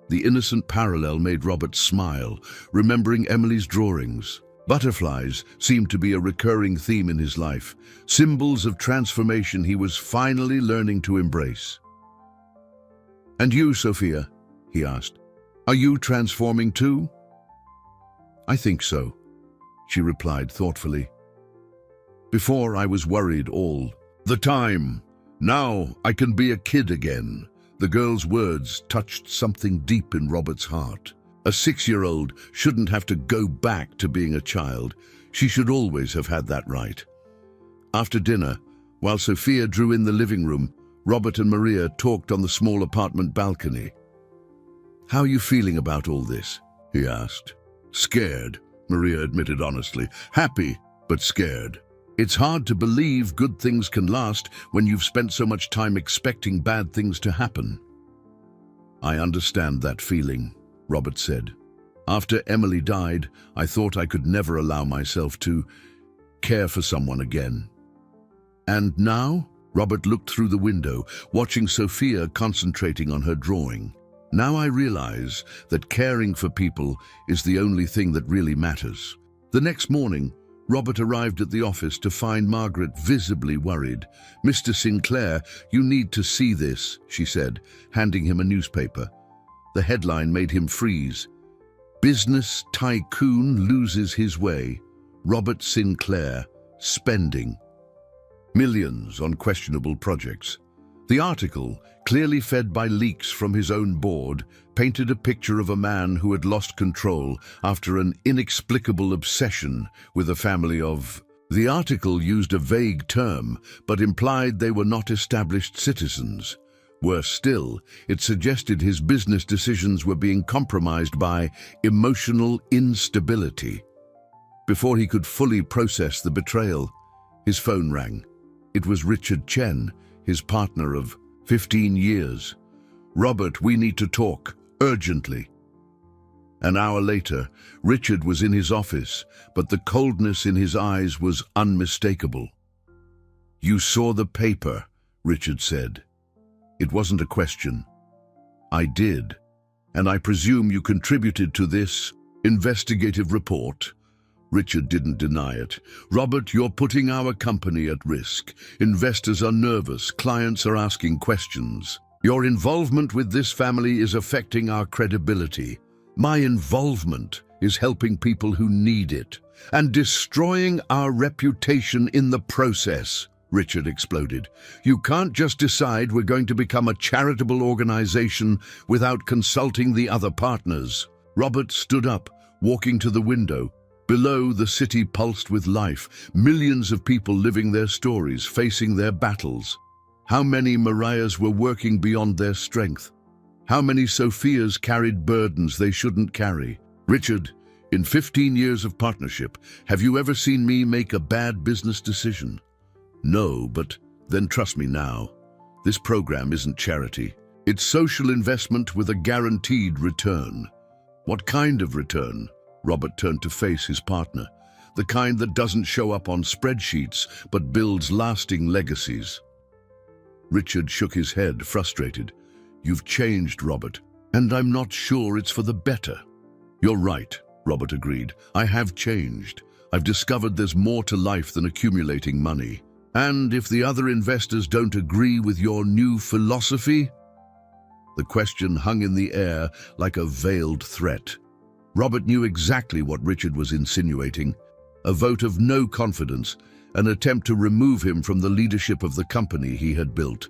The innocent parallel made Robert smile, remembering Emily's drawings. Butterflies seemed to be a recurring theme in his life, symbols of transformation he was finally learning to embrace. And you, Sophia, he asked, are you transforming too? I think so, she replied thoughtfully. Before I was worried all the time. Now I can be a kid again. The girl's words touched something deep in Robert's heart. A 6-year-old shouldn't have to go back to being a child. She should always have had that right. After dinner, while Sophia drew in the living room, Robert and Maria talked on the small apartment balcony. How are you feeling about all this? He asked. Scared, Maria admitted honestly. Happy, but scared. It's hard to believe good things can last when you've spent so much time expecting bad things to happen. I understand that feeling, Robert said. After Emily died, I thought I could never allow myself to care for someone again. And now? Robert looked through the window, watching Sophia concentrating on her drawing. Now I realize that caring for people is the only thing that really matters. The next morning, Robert arrived at the office to find Margaret visibly worried. Mr. Sinclair, you need to see this, she said, handing him a newspaper. The headline made him freeze. Business tycoon loses his way. Robert Sinclair, spending millions on questionable projects. The article, clearly fed by leaks from his own board, painted a picture of a man who had lost control after an inexplicable obsession with a family of... The article used a vague term, but implied they were not established citizens. Worse still, it suggested his business decisions were being compromised by emotional instability. Before he could fully process the betrayal, his phone rang. It was Richard Chen, his partner of 15 years. Robert, we need to talk, urgently. An hour later, Richard was in his office, but the coldness in his eyes was unmistakable. You saw the paper, Richard said. It wasn't a question. I did, and I presume you contributed to this investigative report. Richard didn't deny it. Robert, you're putting our company at risk. Investors are nervous, clients are asking questions. Your involvement with this family is affecting our credibility. My involvement is helping people who need it and destroying our reputation in the process, Richard exploded. You can't just decide we're going to become a charitable organization without consulting the other partners. Robert stood up, walking to the window. Below, the city pulsed with life, millions of people living their stories, facing their battles. How many Mariahs were working beyond their strength? How many Sophias carried burdens they shouldn't carry? Richard, in 15 years of partnership, have you ever seen me make a bad business decision? No, but then trust me now. This program isn't charity. It's social investment with a guaranteed return. What kind of return? Robert turned to face his partner. The kind that doesn't show up on spreadsheets, but builds lasting legacies. Richard shook his head, frustrated. "You've changed, Robert, and I'm not sure it's for the better." "You're right," Robert agreed. "I have changed. I've discovered there's more to life than accumulating money. And if the other investors don't agree with your new philosophy?" The question hung in the air like a veiled threat. Robert knew exactly what Richard was insinuating: a vote of no confidence, an attempt to remove him from the leadership of the company he had built.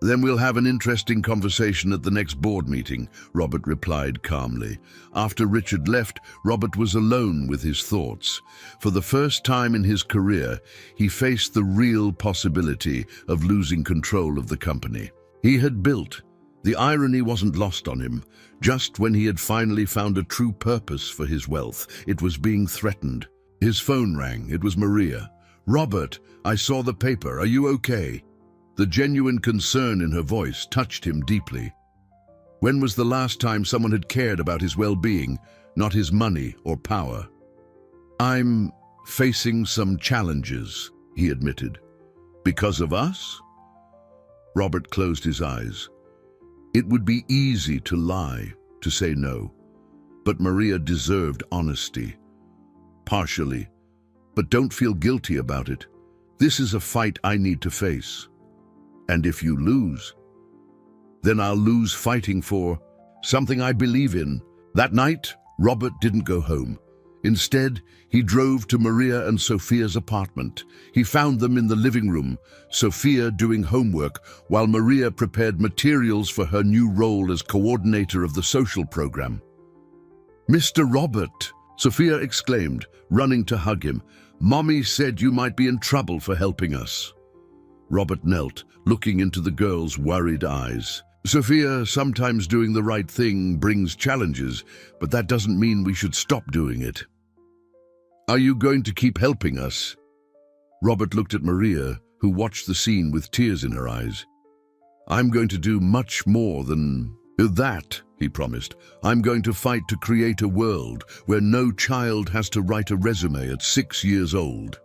"Then we'll have an interesting conversation at the next board meeting," Robert replied calmly. After Richard left, Robert was alone with his thoughts. For the first time in his career, he faced the real possibility of losing control of the company he had built. The irony wasn't lost on him. Just when he had finally found a true purpose for his wealth, it was being threatened. His phone rang. It was Maria. "Robert, I saw the paper. Are you okay?" The genuine concern in her voice touched him deeply. When was the last time someone had cared about his well-being, not his money or power? "I'm facing some challenges," he admitted. "Because of us?" Robert closed his eyes. It would be easy to lie, to say no. But Maria deserved honesty. "Partially. But don't feel guilty about it. This is a fight I need to face. And if you lose, then I'll lose fighting for something I believe in." That night, Robert didn't go home. Instead, he drove to Maria and Sophia's apartment. He found them in the living room, Sophia doing homework, while Maria prepared materials for her new role as coordinator of the social program. "Mr. Robert," Sophia exclaimed, running to hug him. "Mommy said you might be in trouble for helping us." Robert knelt, looking into the girl's worried eyes. "Sophia, sometimes doing the right thing brings challenges, but that doesn't mean we should stop doing it. Are you going to keep helping us?" Robert looked at Maria, who watched the scene with tears in her eyes. "I'm going to do much more than that," he promised. "I'm going to fight to create a world where no child has to write a resume at 6 years old."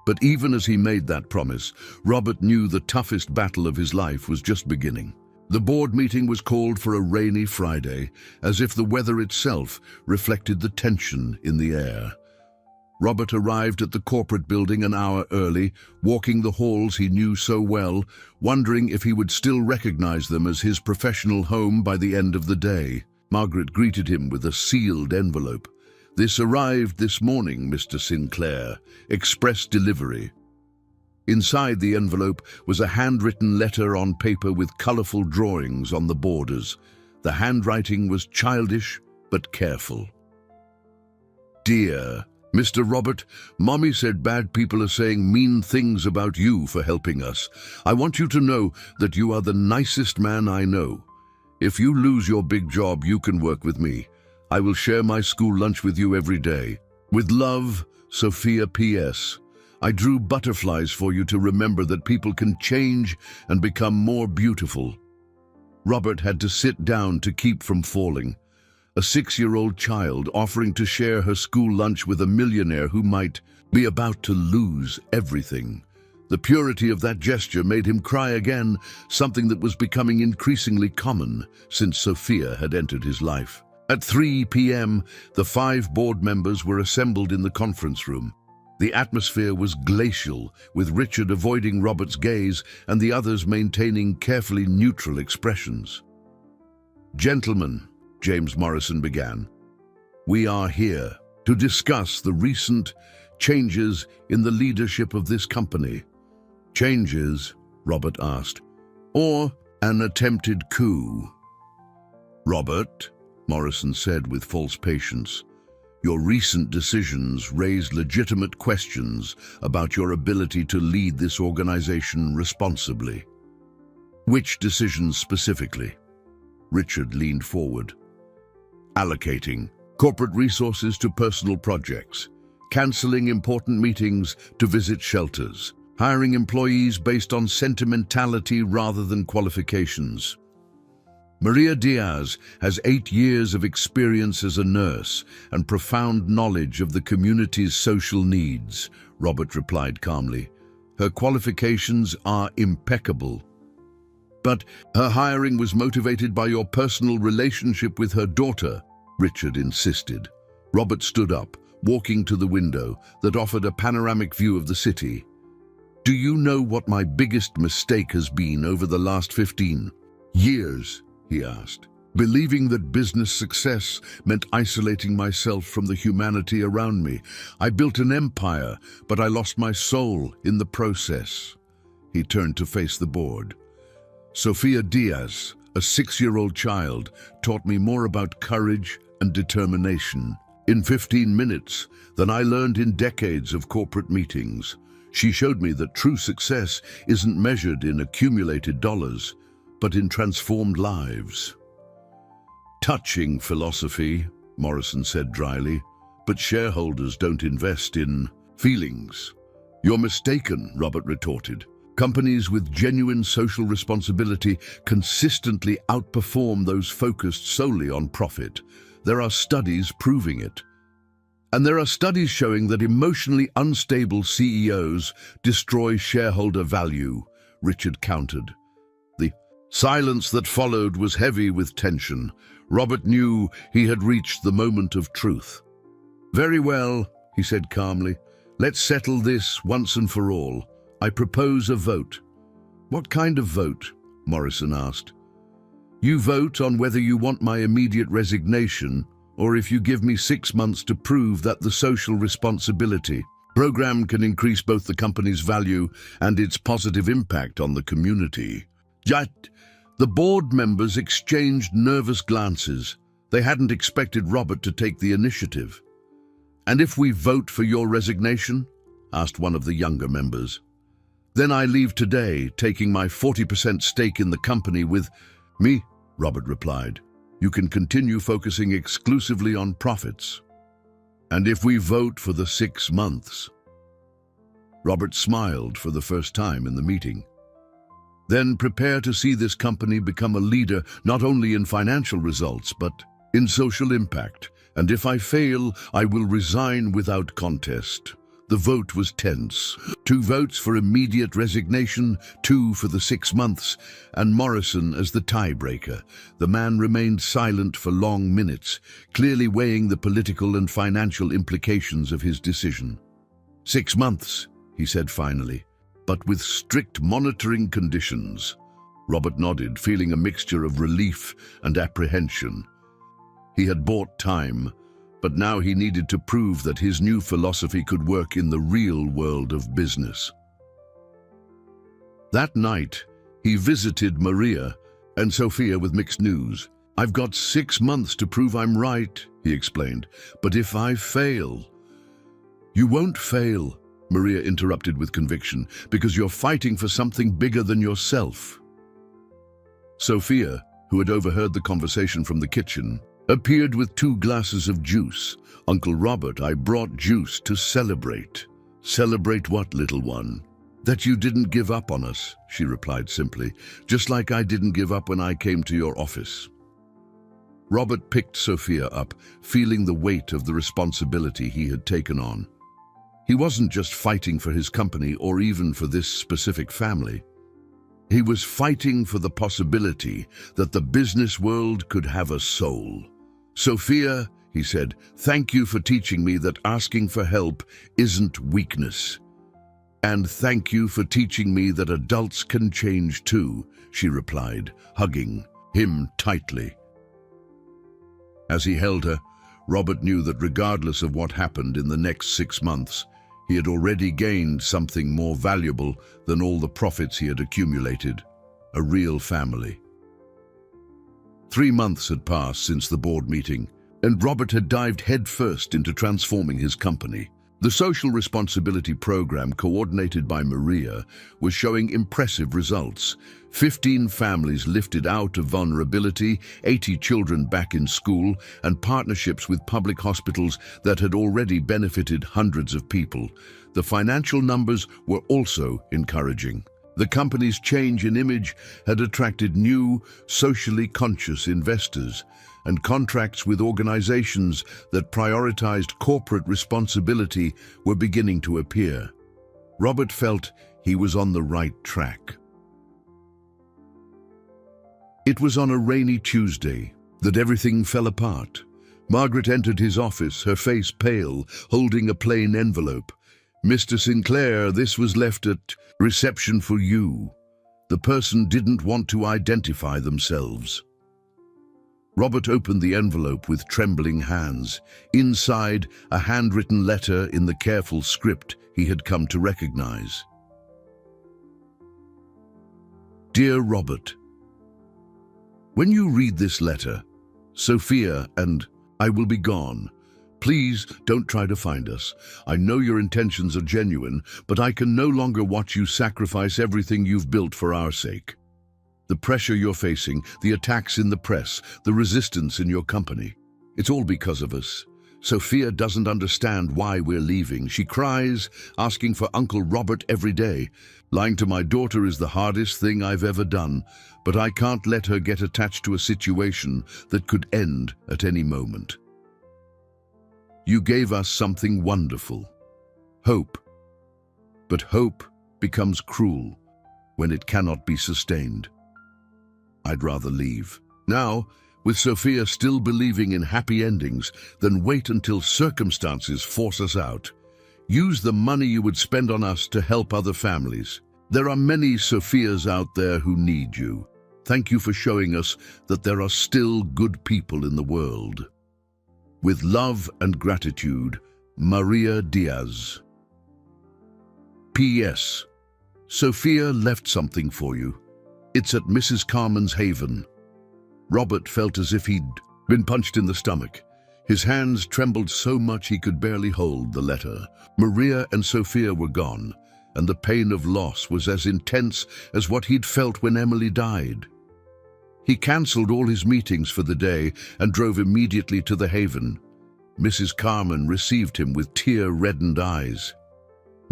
But even as he made that promise, Robert knew the toughest battle of his life was just beginning. The board meeting was called for a rainy Friday, as if the weather itself reflected the tension in the air. Robert arrived at the corporate building an hour early, walking the halls he knew so well, wondering if he would still recognize them as his professional home by the end of the day. Margaret greeted him with a sealed envelope. "This arrived this morning, Mr. Sinclair. Express delivery." Inside the envelope was a handwritten letter on paper with colorful drawings on the borders. The handwriting was childish but careful. "Dear Mr. Robert, Mommy said bad people are saying mean things about you for helping us. I want you to know that you are the nicest man I know. If you lose your big job, you can work with me. I will share my school lunch with you every day. With love, Sophia P.S. I drew butterflies for you to remember that people can change and become more beautiful." Robert had to sit down to keep from falling. A 6-year-old child offering to share her school lunch with a millionaire who might be about to lose everything. The purity of that gesture made him cry again, something that was becoming increasingly common since Sophia had entered his life. At 3 p.m., the 5 board members were assembled in the conference room. The atmosphere was glacial, with Richard avoiding Robert's gaze and the others maintaining carefully neutral expressions. "Gentlemen," James Morrison began, "we are here to discuss the recent changes in the leadership of this company." "Changes?" Robert asked. "Or an attempted coup?" "Robert," Morrison said with false patience, "your recent decisions raise legitimate questions about your ability to lead this organization responsibly." "Which decisions specifically?" Richard leaned forward. "Allocating corporate resources to personal projects, canceling important meetings to visit shelters, hiring employees based on sentimentality rather than qualifications." Maria Diaz has 8 years of experience as a nurse and profound knowledge of the community's social needs, Robert replied calmly. Her qualifications are impeccable. But her hiring was motivated by your personal relationship with her daughter, Richard insisted. Robert stood up, walking to the window that offered a panoramic view of the city. Do you know what my biggest mistake has been over the last 15 years? He asked. Believing that business success meant isolating myself from the humanity around me. I built an empire, but I lost my soul in the process. He turned to face the board. Sofia Diaz, a 6-year-old child, taught me more about courage and determination in 15 minutes than I learned in decades of corporate meetings. She showed me that true success isn't measured in accumulated dollars, but in transformed lives. Touching philosophy, Morrison said dryly, but shareholders don't invest in feelings. You're mistaken, Robert retorted. Companies with genuine social responsibility consistently outperform those focused solely on profit. There are studies proving it. And there are studies showing that emotionally unstable CEOs destroy shareholder value, Richard countered. The silence that followed was heavy with tension. Robert knew he had reached the moment of truth. Very well, he said calmly. Let's settle this once and for all. I propose a vote. What kind of vote? Morrison asked. You vote on whether you want my immediate resignation or if you give me 6 months to prove that the social responsibility program can increase both the company's value and its positive impact on the community. Yet, the board members exchanged nervous glances. They hadn't expected Robert to take the initiative. And if we vote for your resignation? Asked one of the younger members. Then I leave today, taking my 40% stake in the company with me, Robert replied. You can continue focusing exclusively on profits. And if we vote for the 6 months? Robert smiled for the first time in the meeting. Then prepare to see this company become a leader not only in financial results, but in social impact. And if I fail, I will resign without contest. The vote was tense. 2 votes for immediate resignation, 2 for the 6 months, and Morrison as the tiebreaker. The man remained silent for long minutes, clearly weighing the political and financial implications of his decision. 6 months, he said finally, but with strict monitoring conditions. Robert nodded, feeling a mixture of relief and apprehension. He had bought time, but now he needed to prove that his new philosophy could work in the real world of business. That night, he visited Maria and Sofia with mixed news. I've got 6 months to prove I'm right, he explained, but if I fail... You won't fail, Maria interrupted with conviction, because you're fighting for something bigger than yourself. Sofia, who had overheard the conversation from the kitchen, appeared with 2 glasses of juice. Uncle Robert, I brought juice to celebrate. Celebrate what, little one? That you didn't give up on us, she replied simply, just like I didn't give up when I came to your office. Robert picked Sofia up, feeling the weight of the responsibility he had taken on. He wasn't just fighting for his company or even for this specific family. He was fighting for the possibility that the business world could have a soul. Sofia, he said, thank you for teaching me that asking for help isn't weakness. And thank you for teaching me that adults can change too, she replied, hugging him tightly. As he held her, Robert knew that regardless of what happened in the next 6 months, he had already gained something more valuable than all the profits he had accumulated, a real family. 3 months had passed since the board meeting, and Robert had dived headfirst into transforming his company. The social responsibility program, coordinated by Maria, was showing impressive results. 15 families lifted out of vulnerability, 80 children back in school, and partnerships with public hospitals that had already benefited hundreds of people. The financial numbers were also encouraging. The company's change in image had attracted new, socially conscious investors, and contracts with organizations that prioritized corporate responsibility were beginning to appear. Robert felt He was on the right track. It was on a rainy Tuesday that everything fell apart. Margaret entered his office, her face pale, holding a plain envelope. "Mr. Sinclair, this was left at reception for you." The person didn't want to identify themselves. Robert opened the envelope with trembling hands. Inside, a handwritten letter in the careful script he had come to recognize. "Dear Robert, when you read this letter, Sophia and I will be gone. Please don't try to find us. I know your intentions are genuine, but I can no longer watch you sacrifice everything you've built for our sake. The pressure you're facing, the attacks in the press, the resistance in your company. It's all because of us. Sophia doesn't understand why we're leaving. She cries, asking for Uncle Robert every day. Lying to my daughter is the hardest thing I've ever done, but I can't let her get attached to a situation that could end at any moment. You gave us something wonderful. Hope. But hope becomes cruel when it cannot be sustained. I'd rather leave. Now, with Sophia still believing in happy endings, than wait until circumstances force us out. Use the money you would spend on us to help other families. There are many Sophias out there who need you. Thank you for showing us that there are still good people in the world. With love and gratitude, Maria Diaz." P.S. Sophia left something for you. It's at Mrs. Carmen's Haven. Robert felt as if he'd been punched in the stomach. His hands trembled so much he could barely hold the letter. Maria and Sophia were gone, and the pain of loss was as intense as what he'd felt when Emily died. He cancelled all his meetings for the day and drove immediately to the Haven. Mrs. Carmen received him with tear-reddened eyes.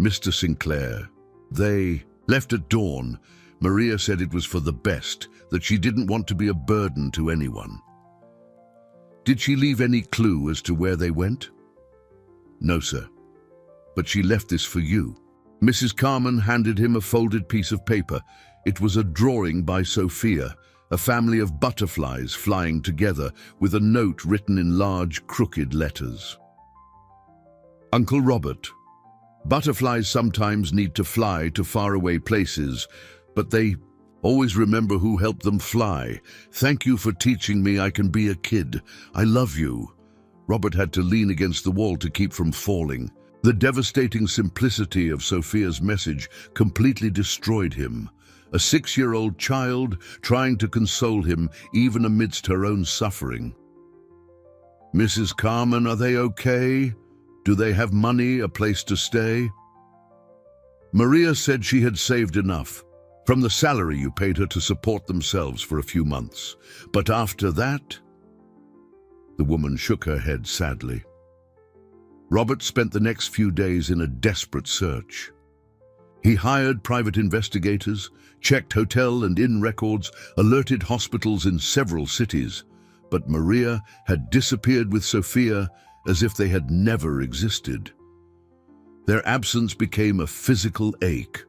"Mr. Sinclair, they left at dawn. Maria said it was for the best, that she didn't want to be a burden to anyone." "Did she leave any clue as to where they went?" "No, sir. But she left this for you." Mrs. Carmen handed him a folded piece of paper. It was a drawing by Sophia, a family of butterflies flying together, with a note written in large, crooked letters. "Uncle Robert, butterflies sometimes need to fly to faraway places, but they always remember who helped them fly. Thank you for teaching me I can be a kid. I love you." Robert had to lean against the wall to keep from falling. The devastating simplicity of Sophia's message completely destroyed him. A 6-year-old child trying to console him even amidst her own suffering. "Mrs. Carmen, are they okay? Do they have money, a place to stay?" "Maria said she had saved enough from the salary you paid her to support themselves for a few months. But after that..." The woman shook her head sadly. Robert spent the next few days in a desperate search. He hired private investigators, checked hotel and inn records, alerted hospitals in several cities, but Maria had disappeared with Sophia as if they had never existed. Their absence became a physical ache.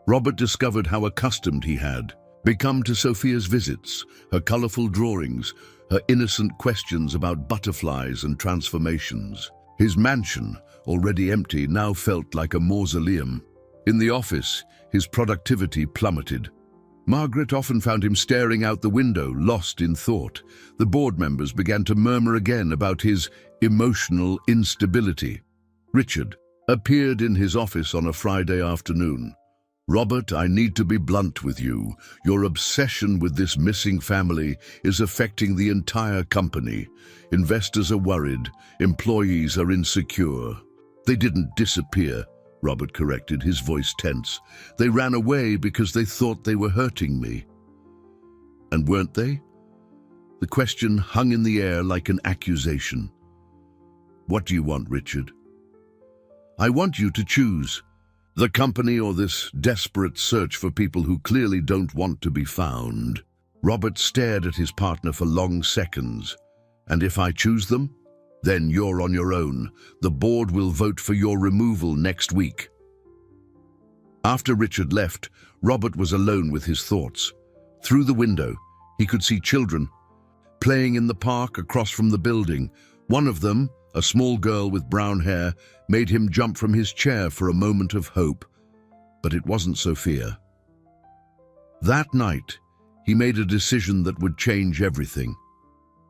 Robert discovered how accustomed he had become to Sophia's visits, her colorful drawings, her innocent questions about butterflies and transformations. His mansion, already empty, now felt like a mausoleum. In the office, his productivity plummeted. Margaret often found him staring out the window, lost in thought. The board members began to murmur again about his emotional instability. Richard appeared in his office on a Friday afternoon. "Robert, I need to be blunt with you. Your obsession with this missing family is affecting the entire company. Investors are worried. Employees are insecure." "They didn't disappear," Robert corrected, his voice tense. "They ran away because they thought they were hurting me." "And weren't they?" The question hung in the air like an accusation. "What do you want, Richard?" "I want you to choose. The company or this desperate search for people who clearly don't want to be found." Robert stared at his partner for long seconds. "And if I choose them? Then you're on your own. The board will vote for your removal next week." After Richard left, Robert was alone with his thoughts. Through the window, he could see children playing in the park across from the building. One of them, a small girl with brown hair, made him jump from his chair for a moment of hope. But it wasn't Sophia. That night, he made a decision that would change everything.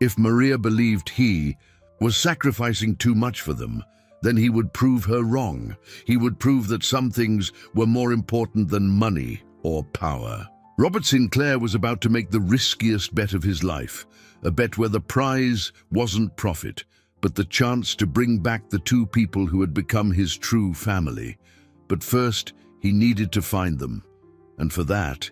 If Maria believed he was sacrificing too much for them, then he would prove her wrong. He would prove that some things were more important than money or power. Robert Sinclair was about to make the riskiest bet of his life, a bet where the prize wasn't profit, but the chance to bring back the two people who had become his true family. But first, he needed to find them, and for that,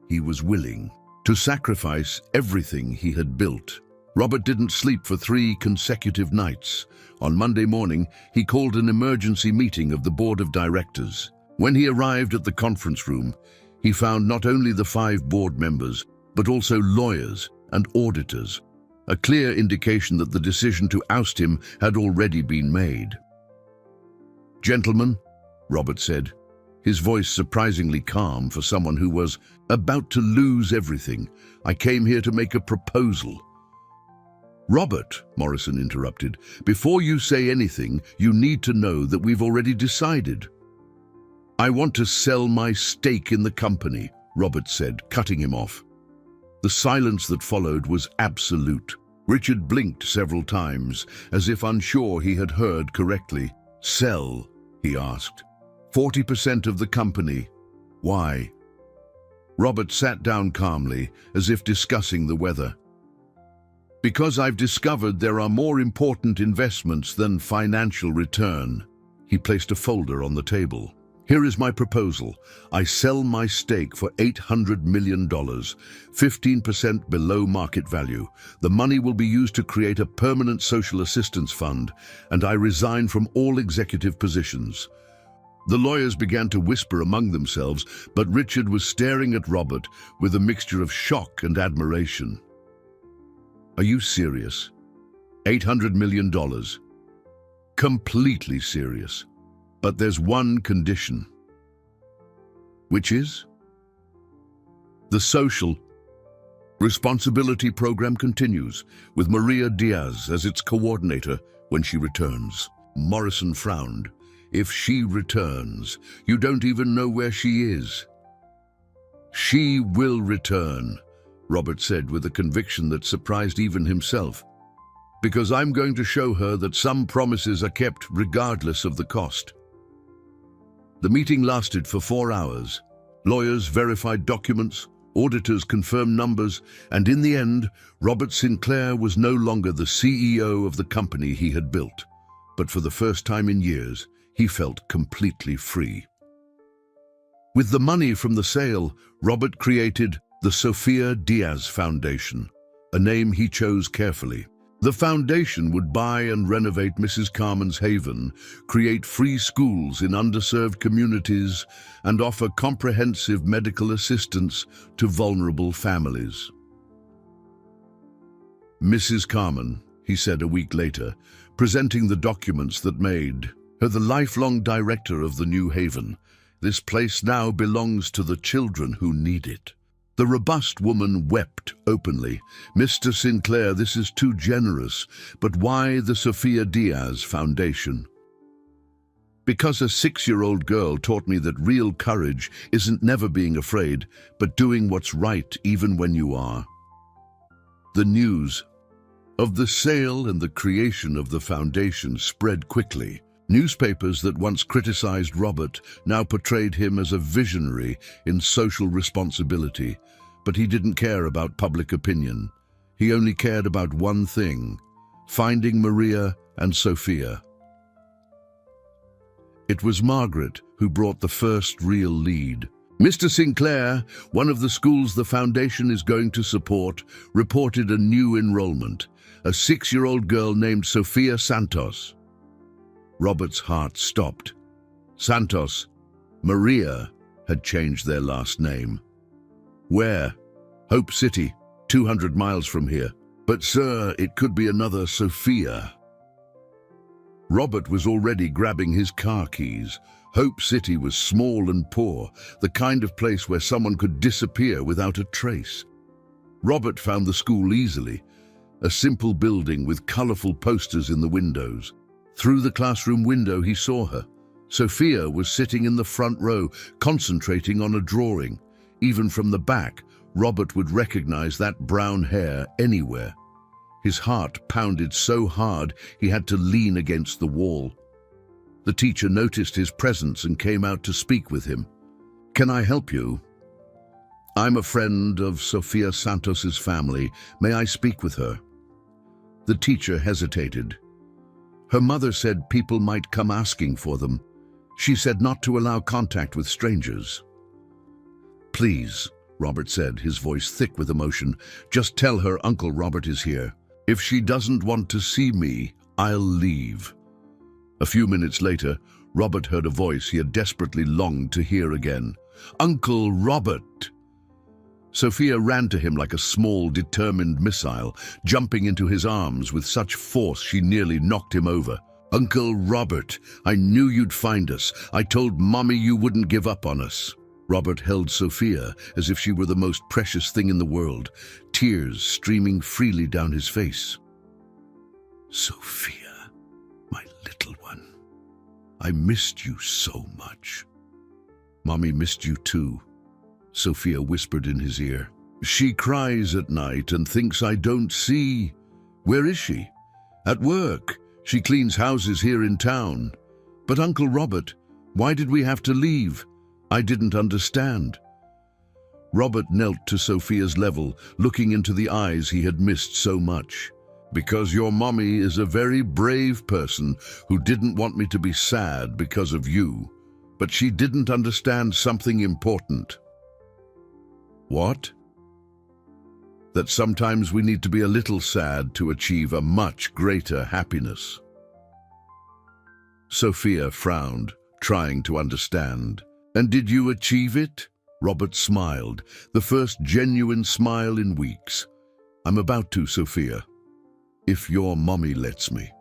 he was willing to sacrifice everything he had built. Robert didn't sleep for 3 consecutive nights. On Monday morning, he called an emergency meeting of the board of directors. When he arrived at the conference room, he found not only the 5 board members, but also lawyers and auditors, a clear indication that the decision to oust him had already been made. "Gentlemen," Robert said, his voice surprisingly calm for someone who was about to lose everything, "I came here to make a proposal." "Robert," Morrison interrupted, "before you say anything, you need to know that we've already decided." "I want to sell my stake in the company," Robert said, cutting him off. The silence that followed was absolute. Richard blinked several times, as if unsure he had heard correctly. "Sell?" he asked. 40% of the company. Why?" Robert sat down calmly, as if discussing the weather. "Because I've discovered there are more important investments than financial return." He placed a folder on the table. "Here is my proposal. I sell my stake for $800 million, 15% below market value. The money will be used to create a permanent social assistance fund, and I resign from all executive positions." The lawyers began to whisper among themselves, but Richard was staring at Robert with a mixture of shock and admiration. "Are you serious? $800 million? Completely serious. But there's one condition." "Which is?" "The social responsibility program continues, with Maria Diaz as its coordinator when she returns." Morrison frowned. "If she returns, you don't even know where she is." "She will return," Robert said with a conviction that surprised even himself. "Because I'm going to show her that some promises are kept regardless of the cost." The meeting lasted for 4 hours. Lawyers verified documents, auditors confirmed numbers, and in the end, Robert Sinclair was no longer the CEO of the company he had built. But for the first time in years, he felt completely free. With the money from the sale, Robert created the Sophia Diaz Foundation, a name he chose carefully. The foundation would buy and renovate Mrs. Carmen's haven, create free schools in underserved communities, and offer comprehensive medical assistance to vulnerable families. "Mrs. Carmen," he said a week later, presenting the documents that made her the lifelong director of the new haven, "this place now belongs to the children who need it." The robust woman wept openly. "Mr. Sinclair, this is too generous, but why the Sophia Diaz Foundation?" "Because a 6-year-old girl taught me that real courage isn't never being afraid, but doing what's right even when you are." The news of the sale and the creation of the foundation spread quickly. Newspapers that once criticized Robert now portrayed him as a visionary in social responsibility, but he didn't care about public opinion. He only cared about one thing: finding Maria and Sophia. It was Margaret who brought the first real lead. "Mr. Sinclair, one of the schools the foundation is going to support, reported a new enrollment, a 6-year-old girl named Sophia Santos." Robert's heart stopped. Santos, Maria, had changed their last name. "Where?" "Hope City, 200 miles from here." "But sir, it could be another Sophia." Robert was already grabbing his car keys, Hope City was small and poor, the kind of place where someone could disappear without a trace. Robert found the school easily, a simple building with colorful posters in the windows. Through the classroom window he saw her. Sophia was sitting in the front row, concentrating on a drawing. Even from the back, Robert would recognize that brown hair anywhere. His heart pounded so hard he had to lean against the wall. The teacher noticed his presence and came out to speak with him. "Can I help you?" "I'm a friend of Sofia Santos's family. May I speak with her?" The teacher hesitated. Her mother said people might come asking for them. She said not to allow contact with strangers. "Please," Robert said, his voice thick with emotion, "just tell her Uncle Robert is here. If she doesn't want to see me, I'll leave." A few minutes later, Robert heard a voice he had desperately longed to hear again. "Uncle Robert!" Sophia ran to him like a small, determined missile, jumping into his arms with such force she nearly knocked him over. "Uncle Robert, I knew you'd find us. I told Mommy you wouldn't give up on us." Robert held Sophia as if she were the most precious thing in the world, tears streaming freely down his face. "Sophia, my little one, I missed you so much." "Mommy missed you too," Sophia whispered in his ear. "She cries at night and thinks I don't see." "Where is she?" "At work. She cleans houses here in town." "But Uncle Robert, why did we have to leave?" "I didn't understand." Robert knelt to Sophia's level, looking into the eyes he had missed so much. "Because your mommy is a very brave person who didn't want me to be sad because of you. But she didn't understand something important." "What?" "That sometimes we need to be a little sad to achieve a much greater happiness." Sophia frowned, trying to understand. "And did you achieve it?" Robert smiled, the first genuine smile in weeks. "I'm about to, Sophia, if your mommy lets me."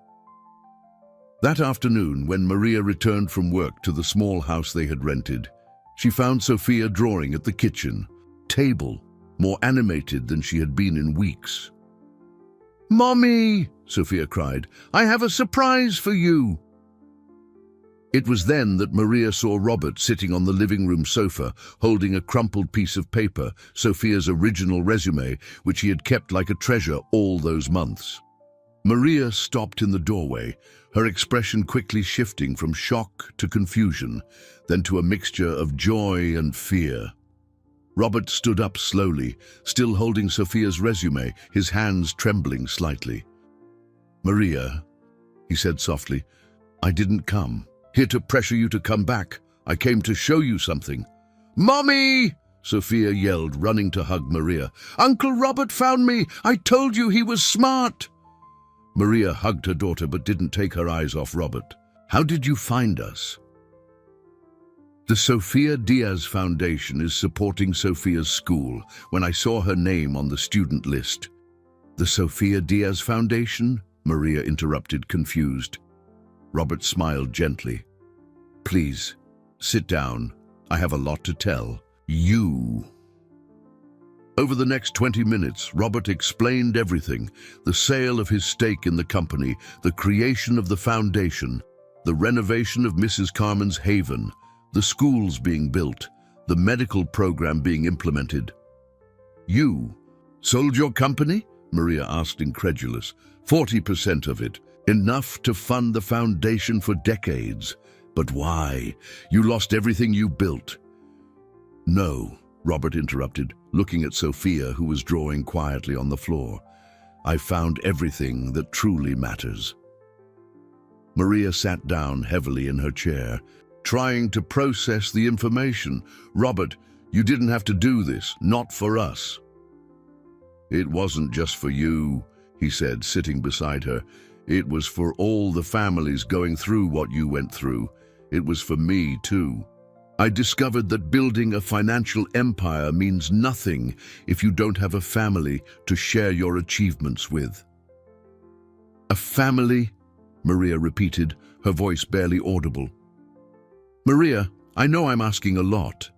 That afternoon, when Maria returned from work to the small house they had rented, she found Sophia drawing at the kitchen table, more animated than she had been in weeks. "Mommy!" Sophia cried. "I have a surprise for you!" It was then that Maria saw Robert sitting on the living room sofa, holding a crumpled piece of paper, Sophia's original resume, which he had kept like a treasure all those months. Maria stopped in the doorway, her expression quickly shifting from shock to confusion, then to a mixture of joy and fear. Robert stood up slowly, still holding Sophia's resume, his hands trembling slightly. "Maria," he said softly, "I didn't come here to pressure you to come back. I came to show you something." "Mommy!" Sophia yelled, running to hug Maria. "Uncle Robert found me! I told you he was smart!" Maria hugged her daughter but didn't take her eyes off Robert. "How did you find us?" "The Sofia Diaz Foundation is supporting Sophia's school when I saw her name on the student list." "The Sofia Diaz Foundation?" Maria interrupted, confused. Robert smiled gently. "Please, sit down. I have a lot to tell you." Over the next 20 minutes, Robert explained everything: the sale of his stake in the company, the creation of the foundation, the renovation of Mrs. Carmen's haven, the schools being built, the medical program being implemented. "You sold your company?" Maria asked, incredulous. 40% of it. Enough to fund the foundation for decades. But why? You lost everything you built." "No," Robert interrupted, looking at Sophia, who was drawing quietly on the floor. "I found everything that truly matters." Maria sat down heavily in her chair, trying to process the information. "Robert, you didn't have to do this, not for us." "It wasn't just for you," he said, sitting beside her. "It was for all the families going through what you went through. It was for me, too. I discovered that building a financial empire means nothing if you don't have a family to share your achievements with." "A family?" Maria repeated, her voice barely audible. Maria, I know I'm asking a lot,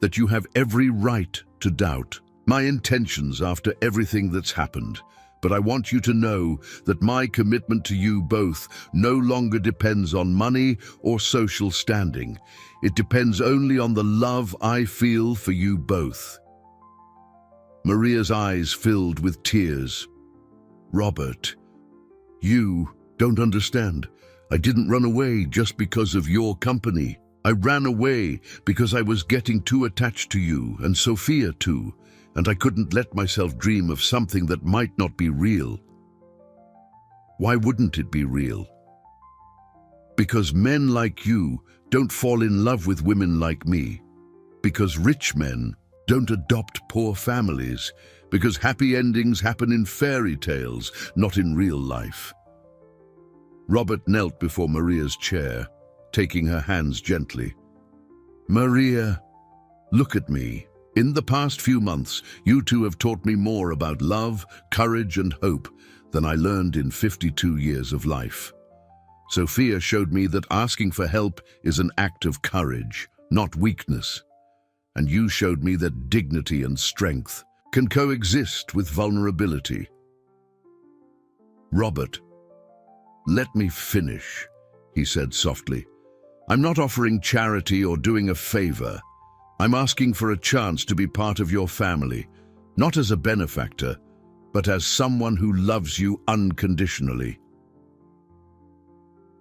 that you have every right to doubt my intentions after everything that's happened, but I want you to know that my commitment to you both no longer depends on money or social standing. It depends only on the love I feel for you both. Maria's eyes filled with tears. Robert, you don't understand. I didn't run away just because of your company. I ran away because I was getting too attached to you and Sophia too, and I couldn't let myself dream of something that might not be real. Why wouldn't it be real? Because men like you don't fall in love with women like me. Because rich men don't adopt poor families. Because happy endings happen in fairy tales, not in real life. Robert knelt before Maria's chair, taking her hands gently. Maria, look at me. In the past few months, you two have taught me more about love, courage, and hope than I learned in 52 years of life. Sophia showed me that asking for help is an act of courage, not weakness. And you showed me that dignity and strength can coexist with vulnerability. Robert, let me finish, he said softly. I'm not offering charity or doing a favor. I'm asking for a chance to be part of your family, not as a benefactor, but as someone who loves you unconditionally.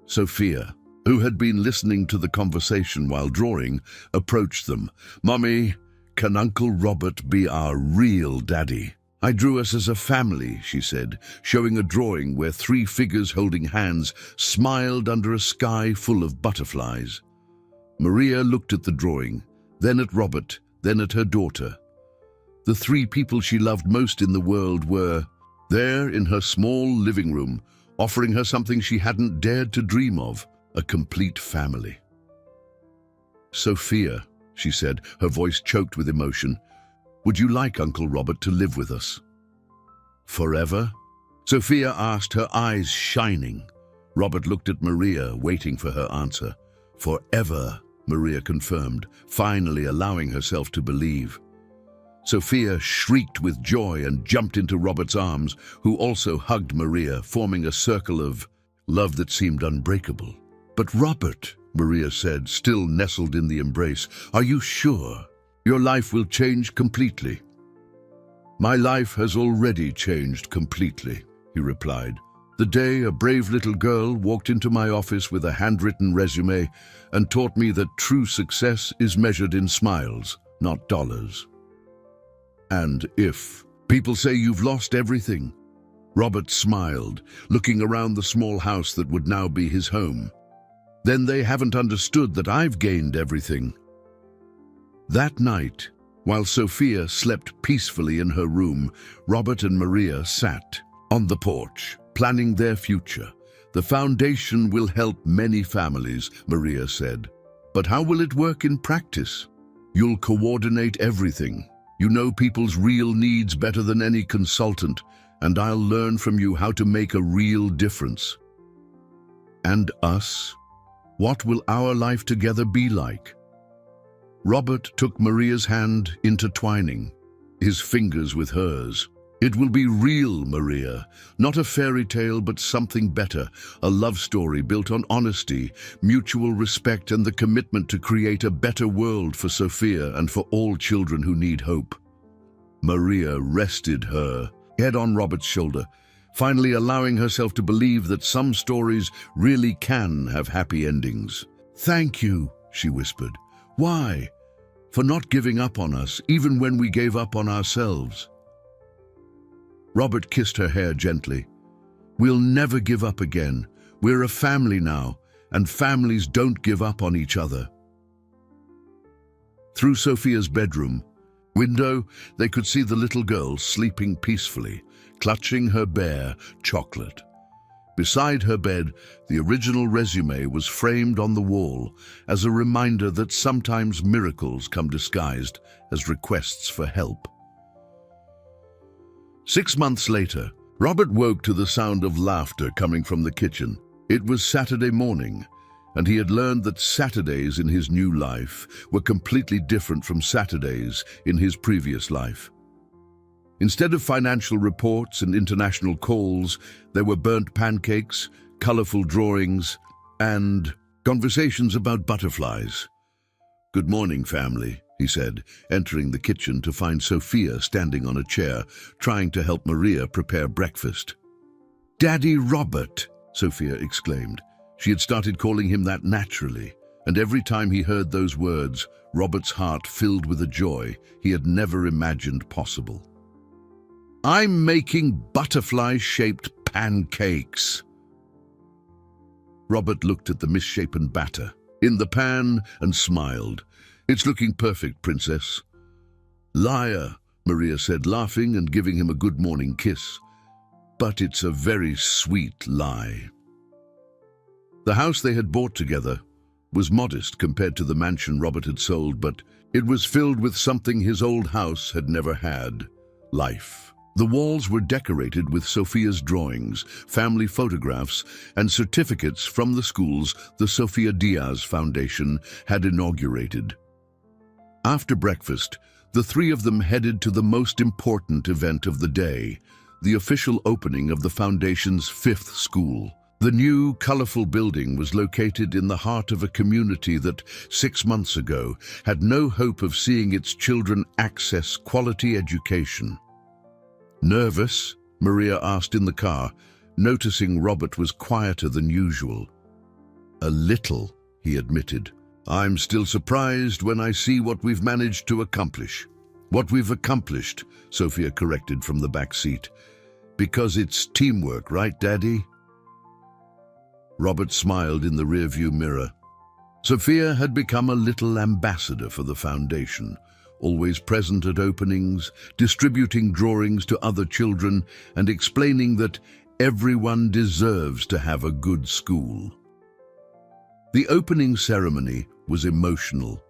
Sophia, who had been listening to the conversation while drawing, approached them. Mummy, can Uncle Robert be our real daddy? I drew us as a family, she said, showing a drawing where 3 figures holding hands smiled under a sky full of butterflies. Maria looked at the drawing, then at Robert, then at her daughter. The 3 people she loved most in the world were there in her small living room, offering her something she hadn't dared to dream of, a complete family. Sophia, she said, her voice choked with emotion, would you like Uncle Robert to live with us? Forever? Sophia asked, her eyes shining. Robert looked at Maria, waiting for her answer. Forever, Maria confirmed, finally allowing herself to believe. Sophia shrieked with joy and jumped into Robert's arms, who also hugged Maria, forming a circle of love that seemed unbreakable. But Robert, Maria said, still nestled in the embrace, are you sure? Your life will change completely. My life has already changed completely, he replied. The day a brave little girl walked into my office with a handwritten resume and taught me that true success is measured in smiles, not dollars. And if people say you've lost everything, Robert smiled, looking around the small house that would now be his home. Then they haven't understood that I've gained everything. That night, while Sophia slept peacefully in her room, Robert and Maria sat on the porch, planning their future. The foundation will help many families, Maria said. But how will it work in practice? You'll coordinate everything. You know people's real needs better than any consultant, and I'll learn from you how to make a real difference. And us? What will our life together be like? Robert took Maria's hand, intertwining his fingers with hers. It will be real, Maria, not a fairy tale, but something better, a love story built on honesty, mutual respect, and the commitment to create a better world for Sophia and for all children who need hope. Maria rested her head on Robert's shoulder, finally allowing herself to believe that some stories really can have happy endings. Thank you, she whispered. Why? For not giving up on us, even when we gave up on ourselves. Robert kissed her hair gently. We'll never give up again. We're a family now, and families don't give up on each other. Through Sophia's bedroom window, they could see the little girl sleeping peacefully, clutching her bare chocolate. Beside her bed, the original resume was framed on the wall as a reminder that sometimes miracles come disguised as requests for help. 6 months later, Robert woke to the sound of laughter coming from the kitchen. It was Saturday morning, and he had learned that Saturdays in his new life were completely different from Saturdays in his previous life. Instead of financial reports and international calls, there were burnt pancakes, colorful drawings, and conversations about butterflies. "Good morning, family," he said, entering the kitchen to find Sophia standing on a chair, trying to help Maria prepare breakfast. "Daddy Robert," Sophia exclaimed. She had started calling him that naturally, and every time he heard those words, Robert's heart filled with a joy he had never imagined possible. "I'm making butterfly-shaped pancakes." Robert looked at the misshapen batter in the pan and smiled. "It's looking perfect, Princess." "Liar," Maria said, laughing and giving him a good morning kiss. "But it's a very sweet lie." The house they had bought together was modest compared to the mansion Robert had sold, but it was filled with something his old house had never had: life. The walls were decorated with Sophia's drawings, family photographs, and certificates from the schools the Sofia Diaz Foundation had inaugurated. After breakfast, the three of them headed to the most important event of the day, the official opening of the Foundation's 5th school. The new, colorful building was located in the heart of a community that, 6 months ago, had no hope of seeing its children access quality education. "Nervous?" Maria asked in the car, noticing Robert was quieter than usual. "A little," he admitted. "I'm still surprised when I see what we've managed to accomplish." "What we've accomplished," Sophia corrected from the back seat. "Because it's teamwork, right, Daddy?" Robert smiled in the rearview mirror. Sophia had become a little ambassador for the foundation, always present at openings, distributing drawings to other children, and explaining that everyone deserves to have a good school. The opening ceremony was emotional.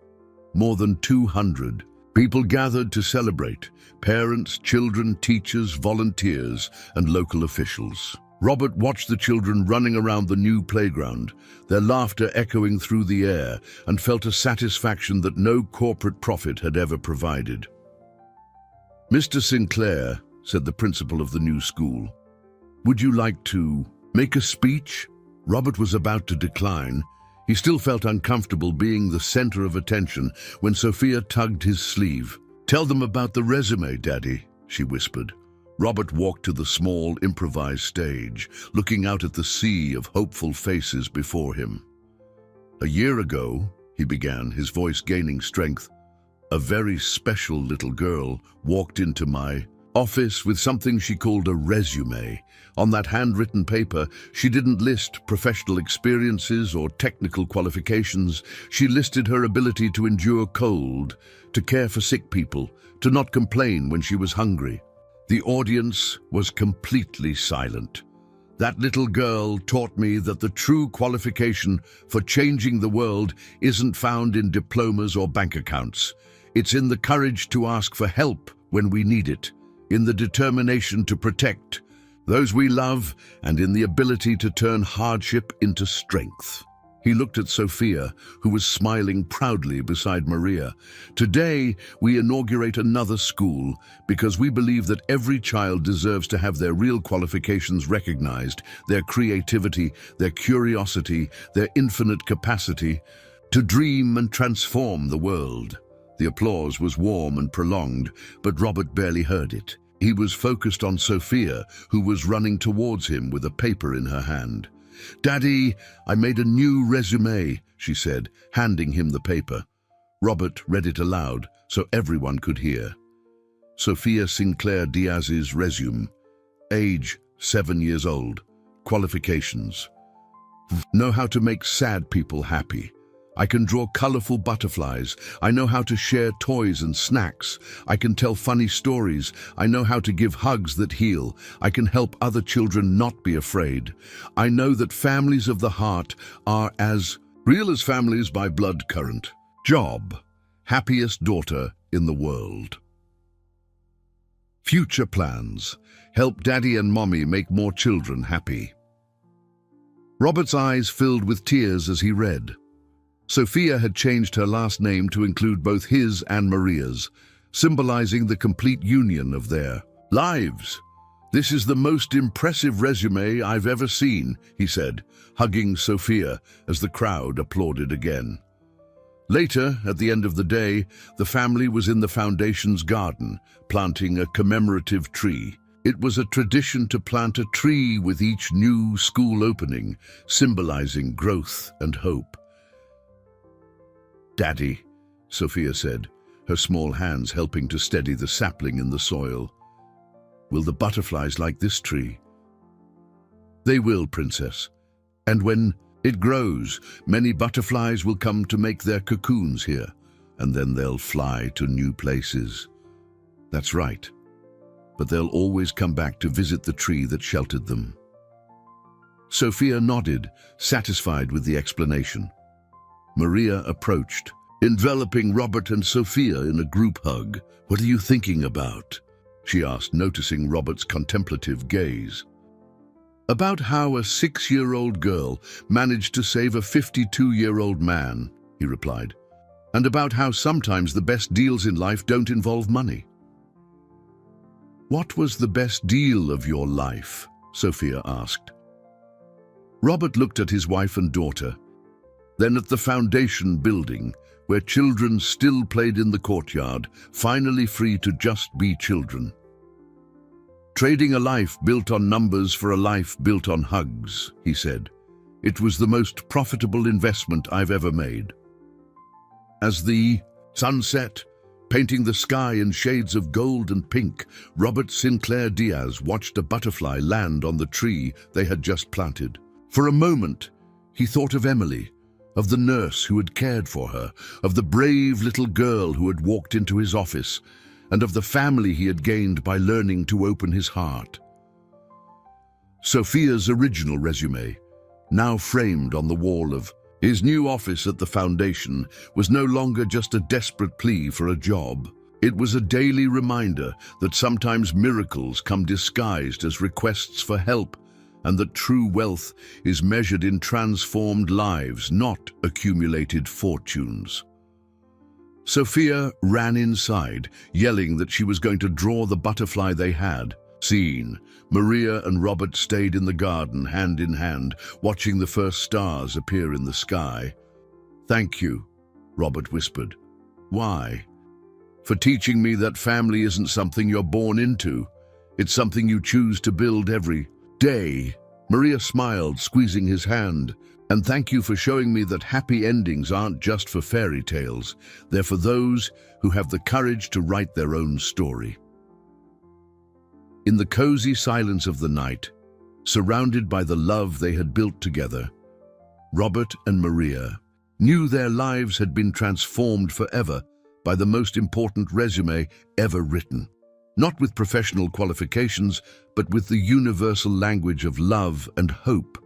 More than 200 people gathered to celebrate: parents, children, teachers, volunteers, and local officials. Robert watched the children running around the new playground, their laughter echoing through the air, and felt a satisfaction that no corporate profit had ever provided. "Mr. Sinclair," said the principal of the new school, "would you like to make a speech?" Robert was about to decline. He still felt uncomfortable being the center of attention when Sophia tugged his sleeve. "Tell them about the resume, Daddy," she whispered. Robert walked to the small, improvised stage, looking out at the sea of hopeful faces before him. "A year ago," he began, his voice gaining strength, "a very special little girl walked into my office with something she called a resume. On that handwritten paper, she didn't list professional experiences or technical qualifications. She listed her ability to endure cold, to care for sick people, to not complain when she was hungry." The audience was completely silent. "That little girl taught me that the true qualification for changing the world isn't found in diplomas or bank accounts. It's in the courage to ask for help when we need it, in the determination to protect those we love, and in the ability to turn hardship into strength." He looked at Sophia, who was smiling proudly beside Maria. "Today, we inaugurate another school because we believe that every child deserves to have their real qualifications recognized, their creativity, their curiosity, their infinite capacity to dream and transform the world." The applause was warm and prolonged, but Robert barely heard it. He was focused on Sophia, who was running towards him with a paper in her hand. "Daddy, I made a new resume," she said, handing him the paper. Robert read it aloud so everyone could hear. Sophia Sinclair Diaz's resume. Age, 7 years old. Qualifications: know how to make sad people happy. I can draw colorful butterflies. I know how to share toys and snacks. I can tell funny stories. I know how to give hugs that heal. I can help other children not be afraid. I know that families of the heart are as real as families by blood current. Job: happiest daughter in the world. Future plans: help Daddy and Mommy make more children happy. Robert's eyes filled with tears as he read. Sophia had changed her last name to include both his and Maria's, symbolizing the complete union of their lives. "This is the most impressive resume I've ever seen," he said, hugging Sophia as the crowd applauded again. Later, at the end of the day, the family was in the foundation's garden, planting a commemorative tree. It was a tradition to plant a tree with each new school opening, symbolizing growth and hope. "Daddy," Sophia said, her small hands helping to steady the sapling in the soil. "Will the butterflies like this tree?" "They will, Princess. And when it grows, many butterflies will come to make their cocoons here, and then they'll fly to new places." "That's right. But they'll always come back to visit the tree that sheltered them." Sophia nodded, satisfied with the explanation. Maria approached, enveloping Robert and Sophia in a group hug. "What are you thinking about?" she asked, noticing Robert's contemplative gaze. "About how a 6-year-old girl managed to save a 52-year-old man," he replied. "And about how sometimes the best deals in life don't involve money." "What was the best deal of your life?" Sophia asked. Robert looked at his wife and daughter, then at the foundation building, where children still played in the courtyard, finally free to just be children. "Trading a life built on numbers for a life built on hugs," he said. "It was the most profitable investment I've ever made." As the sun set, painting the sky in shades of gold and pink, Robert Sinclair Diaz watched a butterfly land on the tree they had just planted. For a moment, he thought of Emily, of the nurse who had cared for her, of the brave little girl who had walked into his office, and of the family he had gained by learning to open his heart. Sophia's original resume, now framed on the wall of his new office at the foundation, was no longer just a desperate plea for a job. It was a daily reminder that sometimes miracles come disguised as requests for help, and that true wealth is measured in transformed lives, not accumulated fortunes. Sophia ran inside, yelling that she was going to draw the butterfly they had seen. Maria and Robert stayed in the garden, hand in hand, watching the first stars appear in the sky. "Thank you," Robert whispered. "Why?" "For teaching me that family isn't something you're born into. It's something you choose to build every day." Maria smiled, squeezing his hand. "And thank you for showing me that happy endings aren't just for fairy tales. They're for those who have the courage to write their own story." In the cozy silence of the night, surrounded by the love they had built together, Robert and Maria knew their lives had been transformed forever by the most important resume ever written. Not with professional qualifications, but with the universal language of love and hope.